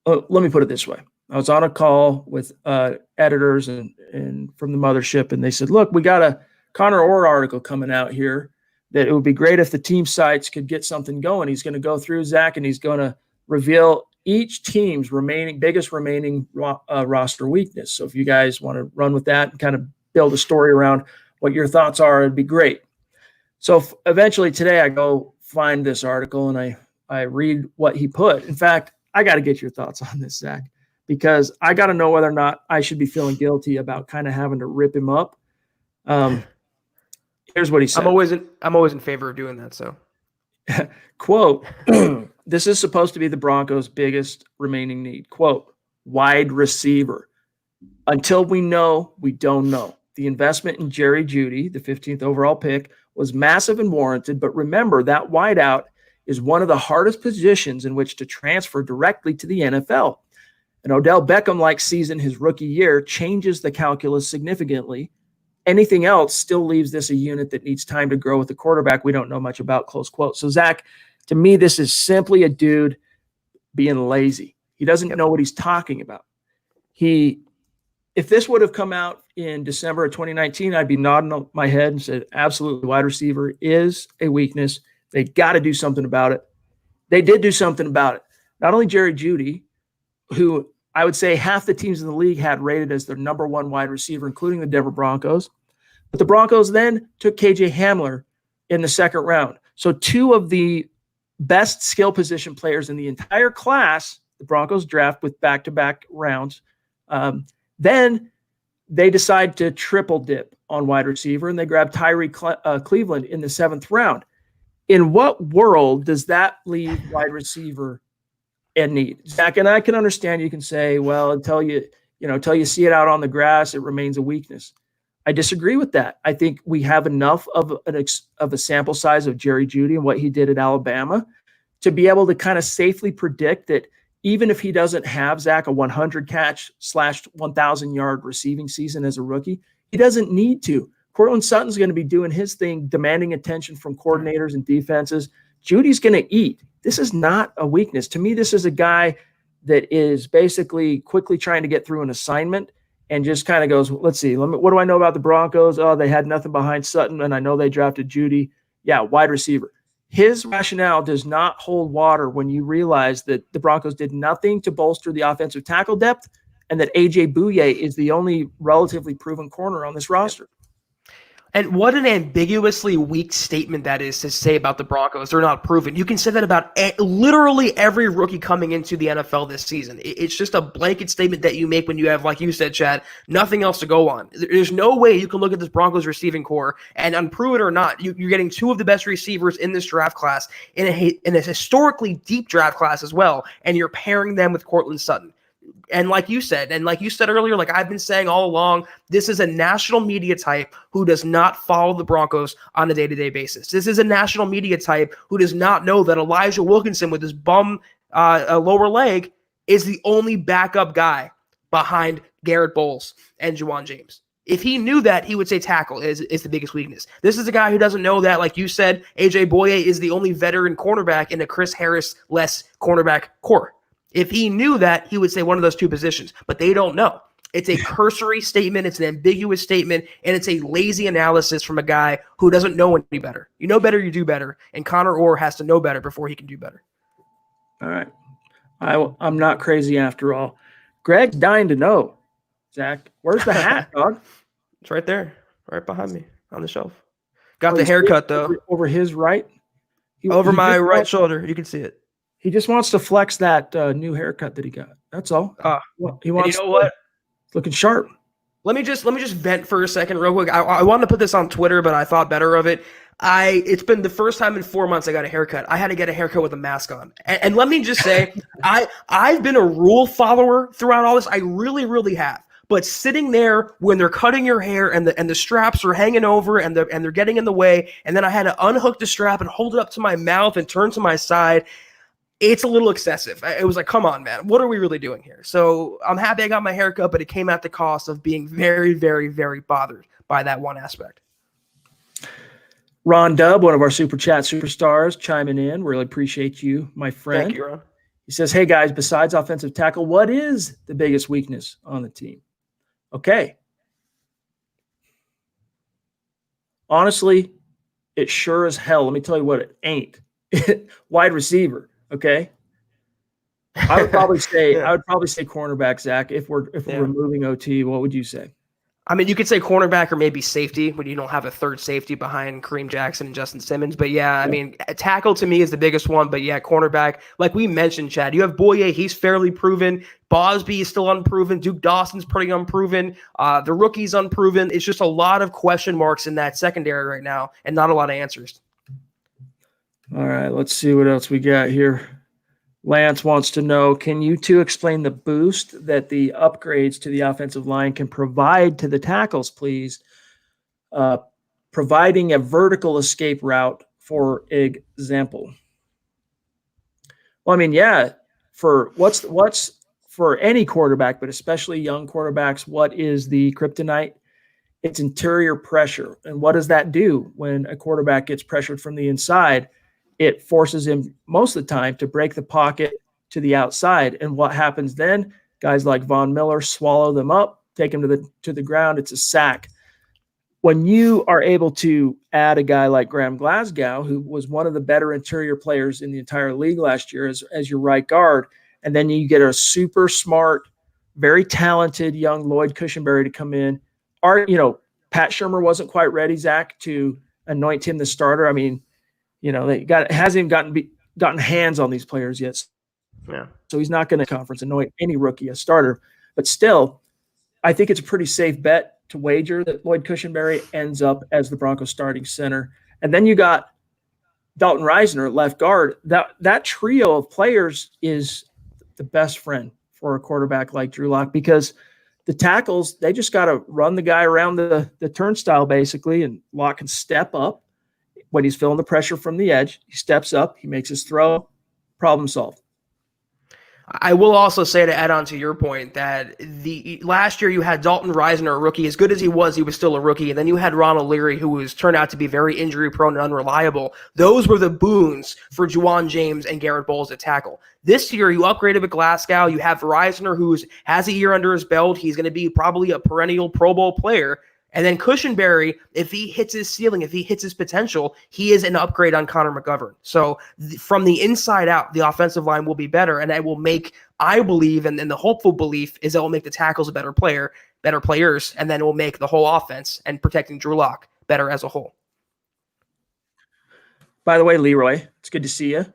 let me put it this way. I was on a call with editors and from the mothership, and they said, look, we got a Connor Orr article coming out here that it would be great if the team sites could get something going. He's going to go through, Zach, and he's going to reveal each team's biggest remaining roster weakness. So if you guys want to run with that and kind of build a story around what your thoughts are, it'd be great. So eventually today I go find this article and I read what he put. In fact, I got to get your thoughts on this, Zach, because I got to know whether or not I should be feeling guilty about kind of having to rip him up. Here's what he said. I'm always in favor of doing that. So, quote, this is supposed to be the Broncos' biggest remaining need. Quote, wide receiver. Until we know, we don't know. The investment in Jerry Jeudy, the 15th overall pick, was massive and warranted. But remember, that wideout is one of the hardest positions in which to transfer directly to the NFL. An Odell Beckham-like season his rookie year changes the calculus significantly. Anything else still leaves this a unit that needs time to grow with the quarterback we don't know much about, close quote. So, Zach, to me, this is simply a dude being lazy. He doesn't know what he's talking about. If this would have come out in December of 2019, I'd be nodding my head and said, absolutely, wide receiver is a weakness. They got to do something about it. They did do something about it. Not only Jerry Jeudy, who I would say half the teams in the league had rated as their number 1 wide receiver, including the Denver Broncos. But the Broncos then took KJ Hamler in the 2nd round. So 2 of the best skill position players in the entire class, the Broncos draft with back-to-back rounds. Then they decide to triple dip on wide receiver, and they grab Tyree Cleveland in the 7th round. In what world does that leave wide receiver in need? Zach, and I can understand you can say, well, until you see it out on the grass, it remains a weakness. I disagree with that. I think we have enough of a sample size of Jerry Jeudy and what he did at Alabama to be able to kind of safely predict that even if he doesn't have, Zach, a 100 catch / 1,000 yard receiving season as a rookie, he doesn't need to. Cortland Sutton's going to be doing his thing, demanding attention from coordinators and defenses. Judy's going to eat. This is not a weakness. To me, this is a guy that is basically quickly trying to get through an assignment and just kind of goes, let's see, what do I know about the Broncos? Oh, they had nothing behind Sutton, and I know they drafted Jeudy. Yeah, wide receiver. His rationale does not hold water when you realize that the Broncos did nothing to bolster the offensive tackle depth and that A.J. Bouye is the only relatively proven corner on this roster. And what an ambiguously weak statement that is to say about the Broncos. They're not proven. You can say that about literally every rookie coming into the NFL this season. It's just a blanket statement that you make when you have, like you said, Chad, nothing else to go on. There's no way you can look at this Broncos receiving core and, unproven or not, you're getting two of the best receivers in this draft class, in a historically deep draft class as well, and you're pairing them with Cortland Sutton. And like you said earlier, like I've been saying all along, this is a national media type who does not follow the Broncos on a day-to-day basis. This is a national media type who does not know that Elijah Wilkinson with his bum lower leg is the only backup guy behind Garrett Bowles and Juwan James. If he knew that, he would say tackle is the biggest weakness. This is a guy who doesn't know that, like you said, A.J. Bouye is the only veteran cornerback in a Chris Harris-less cornerback core. If he knew that, he would say one of those two positions, but they don't know. It's a cursory statement, it's an ambiguous statement, and it's a lazy analysis from a guy who doesn't know any better. You know better, you do better, and Connor Orr has to know better before he can do better. All right. I'm not crazy after all. Greg's dying to know, Zach, where's the hat, dog? It's right there, right behind me on the shelf. Got the haircut, though. Over his right? Over my right shoulder. You can see it. He just wants to flex that new haircut that he got. That's all. He wants. You know what? Looking sharp. Let me just vent for a second, real quick. I wanted to put this on Twitter, but I thought better of it. It's been the first time in 4 months I got a haircut. I had to get a haircut with a mask on, and let me just say, I've been a rule follower throughout all this. I really, really have. But sitting there when they're cutting your hair and the straps are hanging over and they're getting in the way, and then I had to unhook the strap and hold it up to my mouth and turn to my side. It's a little excessive. It was like, come on, man. What are we really doing here? So I'm happy I got my haircut, but it came at the cost of being very, very, very bothered by that one aspect. Ron Dubb, one of our Super Chat superstars, chiming in. Really appreciate you, my friend. Thank you, Ron. He says, hey, guys, besides offensive tackle, what is the biggest weakness on the team? Okay. Honestly, it sure as hell. Let me tell you what it ain't. Wide receiver. Okay. I would probably say cornerback, Zach. If we're removing OT, what would you say? I mean, you could say cornerback or maybe safety when you don't have a third safety behind Kareem Jackson and Justin Simmons. But yeah, I mean, tackle to me is the biggest one. But yeah, cornerback, like we mentioned, Chad, you have Bouye, he's fairly proven. Bosby is still unproven. Duke Dawson's pretty unproven. The rookie's unproven. It's just a lot of question marks in that secondary right now and not a lot of answers. All right, let's see what else we got here. Lance wants to know, can you two explain the boost that the upgrades to the offensive line can provide to the tackles, please? Providing a vertical escape route, for example. Well, I mean, yeah, for what's for any quarterback, but especially young quarterbacks, what is the kryptonite? It's interior pressure. And what does that do when a quarterback gets pressured from the inside? It forces him most of the time to break the pocket to the outside. And what happens then? Guys like Von Miller swallow them up, take them to the ground. It's a sack. When you are able to add a guy like Graham Glasgow, who was one of the better interior players in the entire league last year as your right guard, and then you get a super smart, very talented young Lloyd Cushenberry to come in. Pat Shurmur wasn't quite ready, Zach, to anoint him the starter. I mean, hasn't even gotten hands on these players yet. Yeah. So he's not going to conference anoint any rookie a starter. But still, I think it's a pretty safe bet to wager that Lloyd Cushenberry ends up as the Broncos starting center. And then you got Dalton Reisner at left guard. That trio of players is the best friend for a quarterback like Drew Lock, because The tackles, they just got to run the guy around the turnstile basically, and Locke can step up when he's feeling the pressure from the edge. He steps up, he makes his throw, problem solved. I will also say, to add on to your point, that the last year you had Dalton Risner, a rookie. As good as he was still a rookie. And then you had Ronald Leary, who was turned out to be very injury prone and unreliable. Those were the boons for Juwan James and Garrett Bowles at tackle. This year, you upgraded with Glasgow. You have Risner, who has a year under his belt. He's going to be probably a perennial Pro Bowl player. And then Cushenberry, if he hits his ceiling, if he hits his potential, he is an upgrade on Connor McGovern. So from the inside out, the offensive line will be better, and it will make, I believe, and the hopeful belief is it will make the tackles a better players, and then it will make the whole offense and protecting Drew Lock better as a whole. By the way, Leroy, it's good to see you.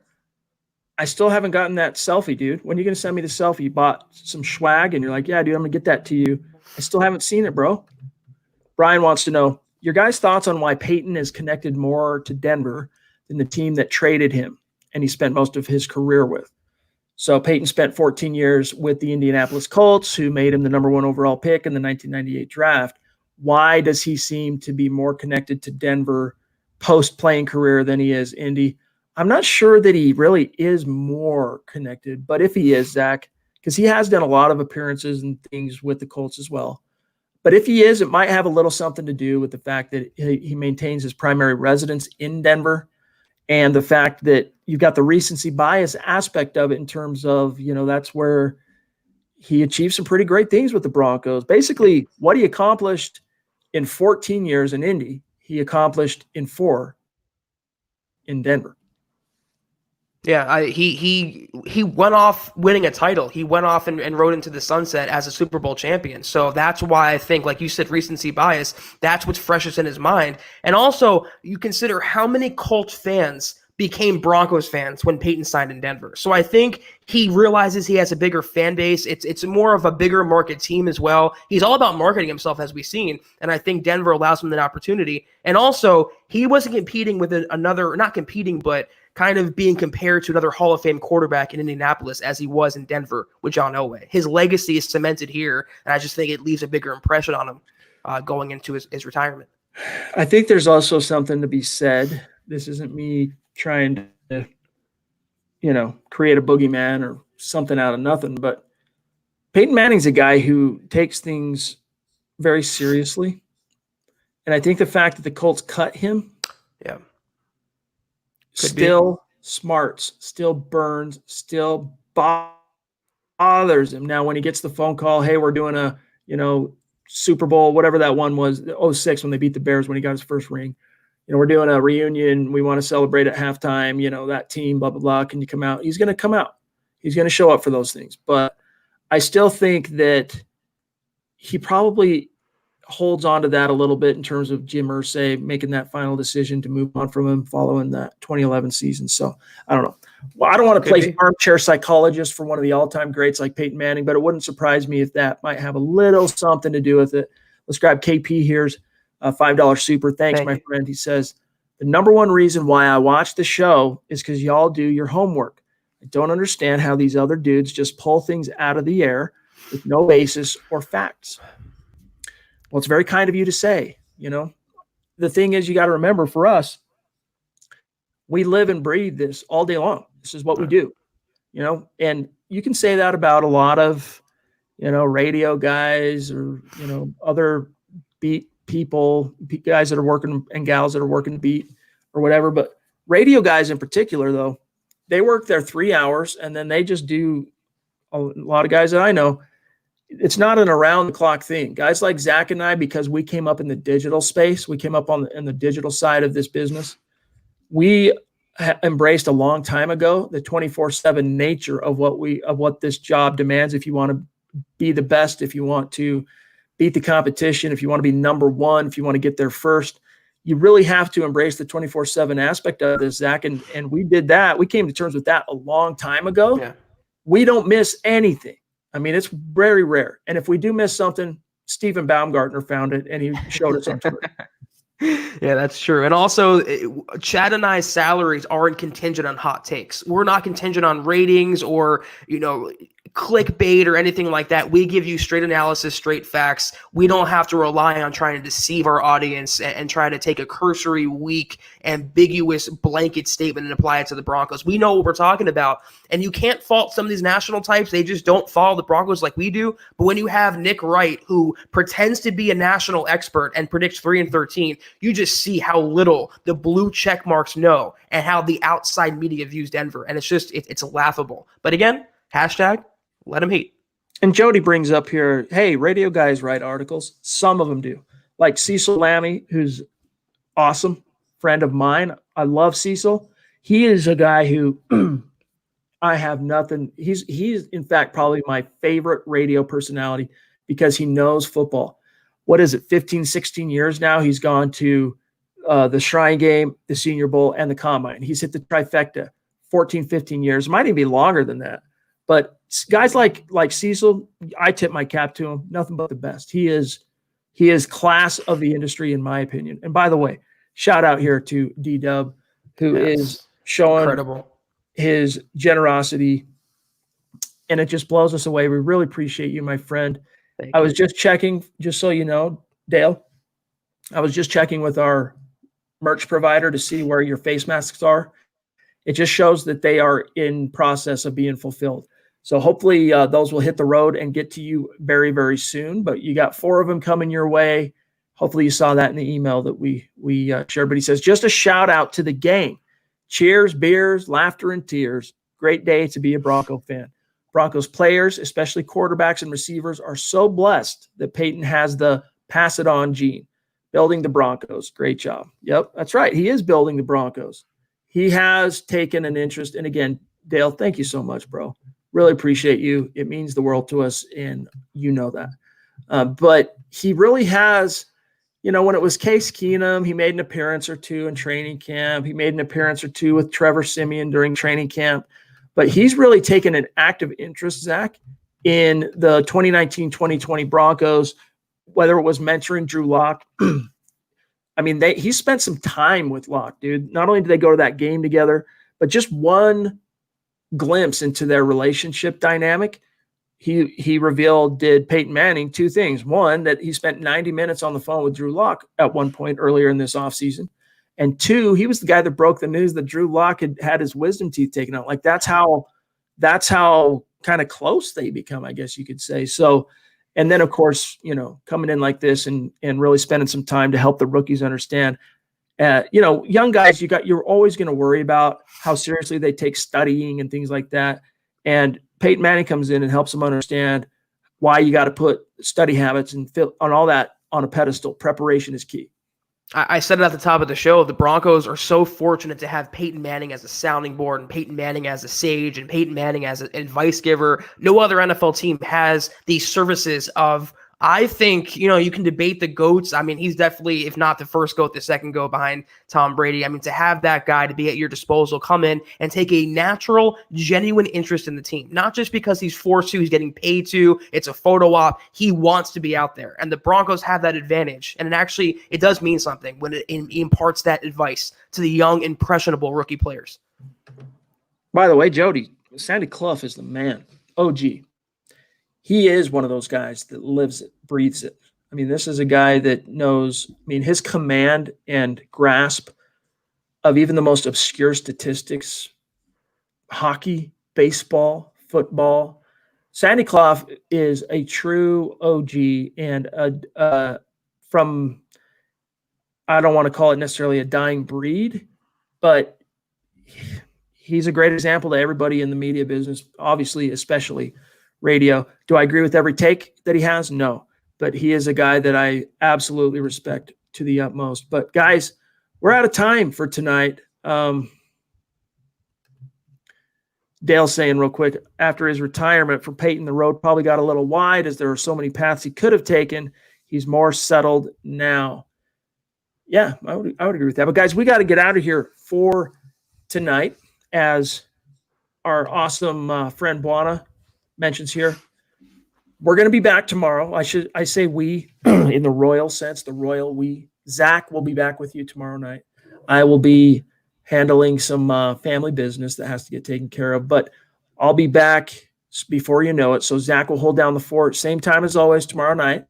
I still haven't gotten that selfie, dude. When are you going to send me the selfie? You bought some swag, and you're like, yeah, dude, I'm going to get that to you. I still haven't seen it, bro. Brian wants to know your guys' thoughts on why Peyton is connected more to Denver than the team that traded him and he spent most of his career with. So Peyton spent 14 years with the Indianapolis Colts, who made him the number 1 overall pick in the 1998 draft. Why does he seem to be more connected to Denver post-playing career than he is Indy? I'm not sure that he really is more connected, but if he is, Zach, because he has done a lot of appearances and things with the Colts as well. But if he is, it might have a little something to do with the fact that he maintains his primary residence in Denver, and the fact that you've got the recency bias aspect of it in terms of, that's where he achieved some pretty great things with the Broncos. Basically, what he accomplished in 14 years in Indy, he accomplished in 4 in Denver. Yeah, he went off winning a title. He went off and rode into the sunset as a Super Bowl champion. So that's why I think, like you said, recency bias, that's what's freshest in his mind. And also, you consider how many Colts fans became Broncos fans when Peyton signed in Denver. So I think he realizes he has a bigger fan base. It's more of a bigger market team as well. He's all about marketing himself, as we've seen, and I think Denver allows him that opportunity. And also, he wasn't competing with not competing, but kind of being compared to another Hall of Fame quarterback in Indianapolis as he was in Denver with John Elway. His legacy is cemented here, and I just think it leaves a bigger impression on him going into his retirement. I think there's also something to be said. This isn't me trying to, create a boogeyman or something out of nothing, but Peyton Manning's a guy who takes things very seriously. And I think the fact that the Colts cut him, still smarts, still burns, still bothers him. Now, when he gets the phone call, hey, we're doing a, Super Bowl, whatever that one was, 06 when they beat the Bears when he got his first ring. We're doing a reunion. We want to celebrate at halftime, that team, blah, blah, blah. Can you come out? He's going to come out. He's going to show up for those things. But I still think that he probably holds on to that a little bit in terms of Jim Irsay making that final decision to move on from him following that 2011 season. So I don't know. Well, I don't want to play armchair psychologist for one of the all-time greats like Peyton Manning, but it wouldn't surprise me if that might have a little something to do with it. Let's grab KP here's a $5 super. Thanks, my friend. He says, the number one reason why I watch the show is because y'all do your homework. I don't understand how these other dudes just pull things out of the air with no basis or facts. Well, it's very kind of you to say, The thing is, you got to remember, for us, we live and breathe this all day long. This is what we do, and you can say that about a lot of, radio guys or, other beat people, guys that are working and gals that are working beat or whatever. But radio guys in particular, though, they work their 3 hours and then they just do, a lot of guys that I know, it's not an around the clock thing. Guys like Zach and I, because we came up in the digital space, we came up in the digital side of this business. We embraced a long time ago the 24/7 nature of what this job demands. If you want to be the best, if you want to beat the competition, if you want to be number one, if you want to get there first, you really have to embrace the 24/7 aspect of this, Zach. And we did that. We came to terms with that a long time ago. Yeah. We don't miss anything. I mean, it's very rare. And if we do miss something, Stephen Baumgartner found it and he showed us on Twitter. Yeah, that's true. And also, Chad and I's salaries aren't contingent on hot takes. We're not contingent on ratings or, clickbait or anything like that. We give you straight analysis, straight facts. We don't have to rely on trying to deceive our audience and try to take a cursory, weak, ambiguous blanket statement and apply it to the Broncos. We know what we're talking about, and you can't fault some of these national types. They just don't follow the Broncos like we do. But when you have Nick Wright, who pretends to be a national expert and predicts 3-13, you just see how little the blue check marks know and how the outside media views Denver. And it's laughable. But again, hashtag let him hate. And Jody brings up here, hey, radio guys write articles. Some of them do. Like Cecil Lammy, who's awesome, friend of mine. I love Cecil. He is a guy who I have nothing. He's in fact probably my favorite radio personality because he knows football. What is it, 15, 16 years now? He's gone to the Shrine Game, the Senior Bowl, and the Combine. He's hit the trifecta 14, 15 years. Might even be longer than that. But guys like Cecil, I tip my cap to him. Nothing but the best. He is class of the industry, in my opinion. And by the way, shout out here to D-Dub, who is showing incredible his generosity, and it just blows us away. We really appreciate you, my friend. I was just checking, just so you know, Dale, I was just checking with our merch provider to see where your face masks are. It just shows that they are in process of being fulfilled. So hopefully those will hit the road and get to you very, very soon. But you got 4 of them coming your way. Hopefully you saw that in the email that we shared. But he says, just a shout out to the gang. Cheers, beers, laughter, and tears. Great day to be a Bronco fan. Broncos players, especially quarterbacks and receivers, are so blessed that Peyton has the pass it on gene. Building the Broncos. Great job. Yep, that's right. He is building the Broncos. He has taken an interest. And again, Dale, thank you so much, bro. Really appreciate you. It means the world to us, and you know that. But he really has, when it was Case Keenum, he made an appearance or two in training camp. He made an appearance or two with Trevor Siemian during training camp. But he's really taken an active interest, Zach, in the 2019-2020 Broncos, whether it was mentoring Drew Lock. I mean, he spent some time with Lock, dude. Not only did they go to that game together, but just one glimpse into their relationship dynamic. He revealed, did Peyton Manning, 2 things. One, that he spent 90 minutes on the phone with Drew Lock at one point earlier in this offseason. And 2, he was the guy that broke the news that Drew Lock had his wisdom teeth taken out. Like that's how kind of close they become, I guess you could say. So, and then of course, coming in like this and really spending some time to help the rookies understand, young guys, you're always going to worry about how seriously they take studying and things like that. And Peyton Manning comes in and helps them understand why you got to put study habits and on all that on a pedestal. Preparation is key. I said it at the top of the show. The Broncos are so fortunate to have Peyton Manning as a sounding board and Peyton Manning as a sage and Peyton Manning as an advice giver. No other NFL team has these services of, I think, you can debate the GOATs. I mean, he's definitely, if not the first GOAT, the second GOAT behind Tom Brady. I mean, to have that guy to be at your disposal, come in and take a natural, genuine interest in the team. Not just because he's forced to, he's getting paid to, it's a photo op. He wants to be out there. And the Broncos have that advantage. And it does mean something when it imparts that advice to the young, impressionable rookie players. By the way, Jody, Sandy Clough is the man. OG. He is one of those guys that lives it, breathes it. I mean, this is a guy that knows, his command and grasp of even the most obscure statistics, hockey, baseball, football. Sandy Clough is a true OG and from, I don't want to call it necessarily a dying breed, but he's a great example to everybody in the media business, obviously, especially radio. Do I agree with every take that he has? No, but he is a guy that I absolutely respect to the utmost. But guys, we're out of time for tonight. Dale's saying real quick, after his retirement from Peyton, the road probably got a little wide as there were so many paths he could have taken. He's more settled now. Yeah, I would agree with that. But guys, we got to get out of here for tonight, as our awesome friend Buana mentions here. We're going to be back tomorrow. I say we in the royal sense, the royal we. Zach will be back with you tomorrow night. I will be handling some family business that has to get taken care of, but I'll be back before you know it. So Zach will hold down the fort. Same time as always tomorrow night.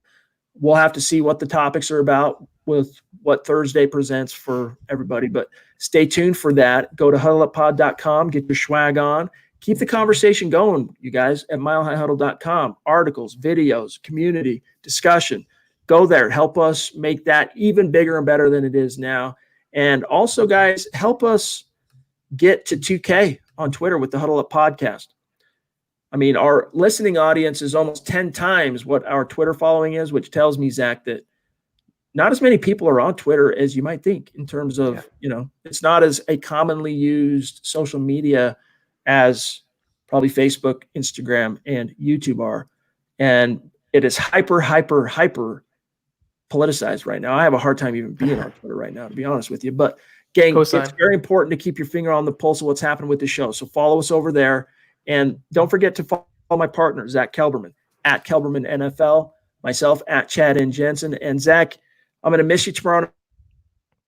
We'll have to see what the topics are about with what Thursday presents for everybody. But stay tuned for that. Go to huddleuppod.com, get your swag on. Keep the conversation going, you guys, at milehighhuddle.com. Articles, videos, community, discussion. Go there. Help us make that even bigger and better than it is now. And also, guys, help us get to 2K on Twitter with the Huddle Up Podcast. I mean, our listening audience is almost 10 times what our Twitter following is, which tells me, Zach, that not as many people are on Twitter as you might think in terms of, it's not as a commonly used social media as probably Facebook, Instagram, and YouTube are. And it is hyper politicized right now. I have a hard time even being on Twitter right now, to be honest with you. But, gang, it's very important to keep your finger on the pulse of what's happening with the show. So follow us over there. And don't forget to follow my partner, Zack Kelberman, at Kelberman NFL, myself, at Chad and Jensen. And, Zach, I'm going to miss you tomorrow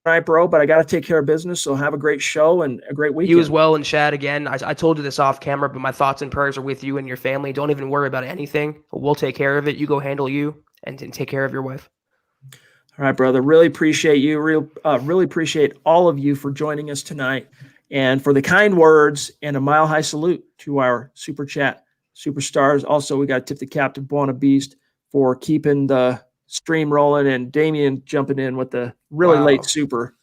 night, bro, but I got to take care of business. So have a great show and a great weekend. You as well, and Chad, again, I told you this off camera, but my thoughts and prayers are with you and your family. Don't even worry about anything. We'll take care of it. You go handle you and take care of your wife. All right, brother. Really appreciate you. Really appreciate all of you for joining us tonight and for the kind words and a mile-high salute to our Super Chat superstars. Also, we got to tip the cap to Buona Beast for keeping the stream rolling, and Damien jumping in with the really late super.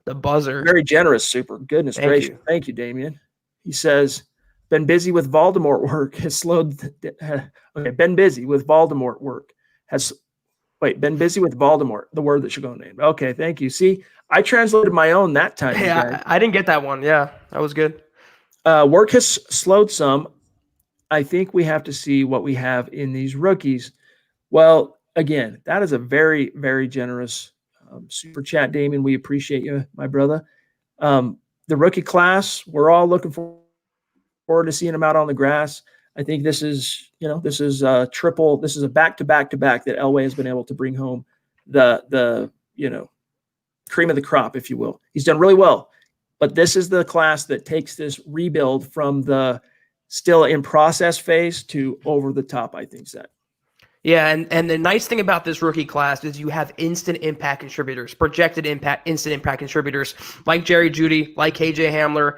The buzzer. Very generous super. Goodness gracious. Thank you, Damien. He says, been busy with Voldemort work has slowed. Been busy with Voldemort work has. Been busy with Voldemort, the word that should go named. Okay, thank you. See, I translated my own that time. Yeah, I didn't get that one. Yeah, that was good. Work has slowed some. I think we have to see what we have in these rookies. Well, again, that is a very, very generous super chat, Damien. We appreciate you, my brother. The rookie class, we're all looking forward to seeing them out on the grass. I think this is a triple. This is a back-to-back-to-back that Elway has been able to bring home the cream of the crop, if you will. He's done really well, but this is the class that takes this rebuild from the still in process phase to over the top, I think, Zach. Yeah, and the nice thing about this rookie class is you have instant impact contributors, projected impact, instant impact contributors like Jerry Jeudy, like KJ Hamler,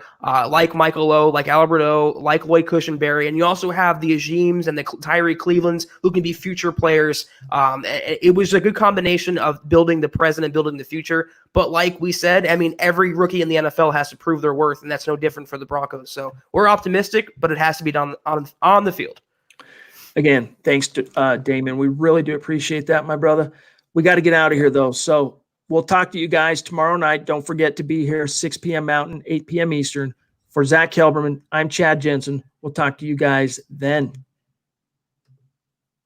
like Michael Lowe, like Albert O, like Lloyd Cushenberry, and you also have the Ajims and the Tyree Clevelands who can be future players. It was a good combination of building the present and building the future. But like we said, I mean, every rookie in the NFL has to prove their worth, and that's no different for the Broncos. So we're optimistic, but it has to be done on the field. Again, thanks to Damon. We really do appreciate that, my brother. We got to get out of here, though. So we'll talk to you guys tomorrow night. Don't forget to be here 6 p.m. Mountain, 8 p.m. Eastern. For Zack Kelberman, I'm Chad Jensen. We'll talk to you guys then.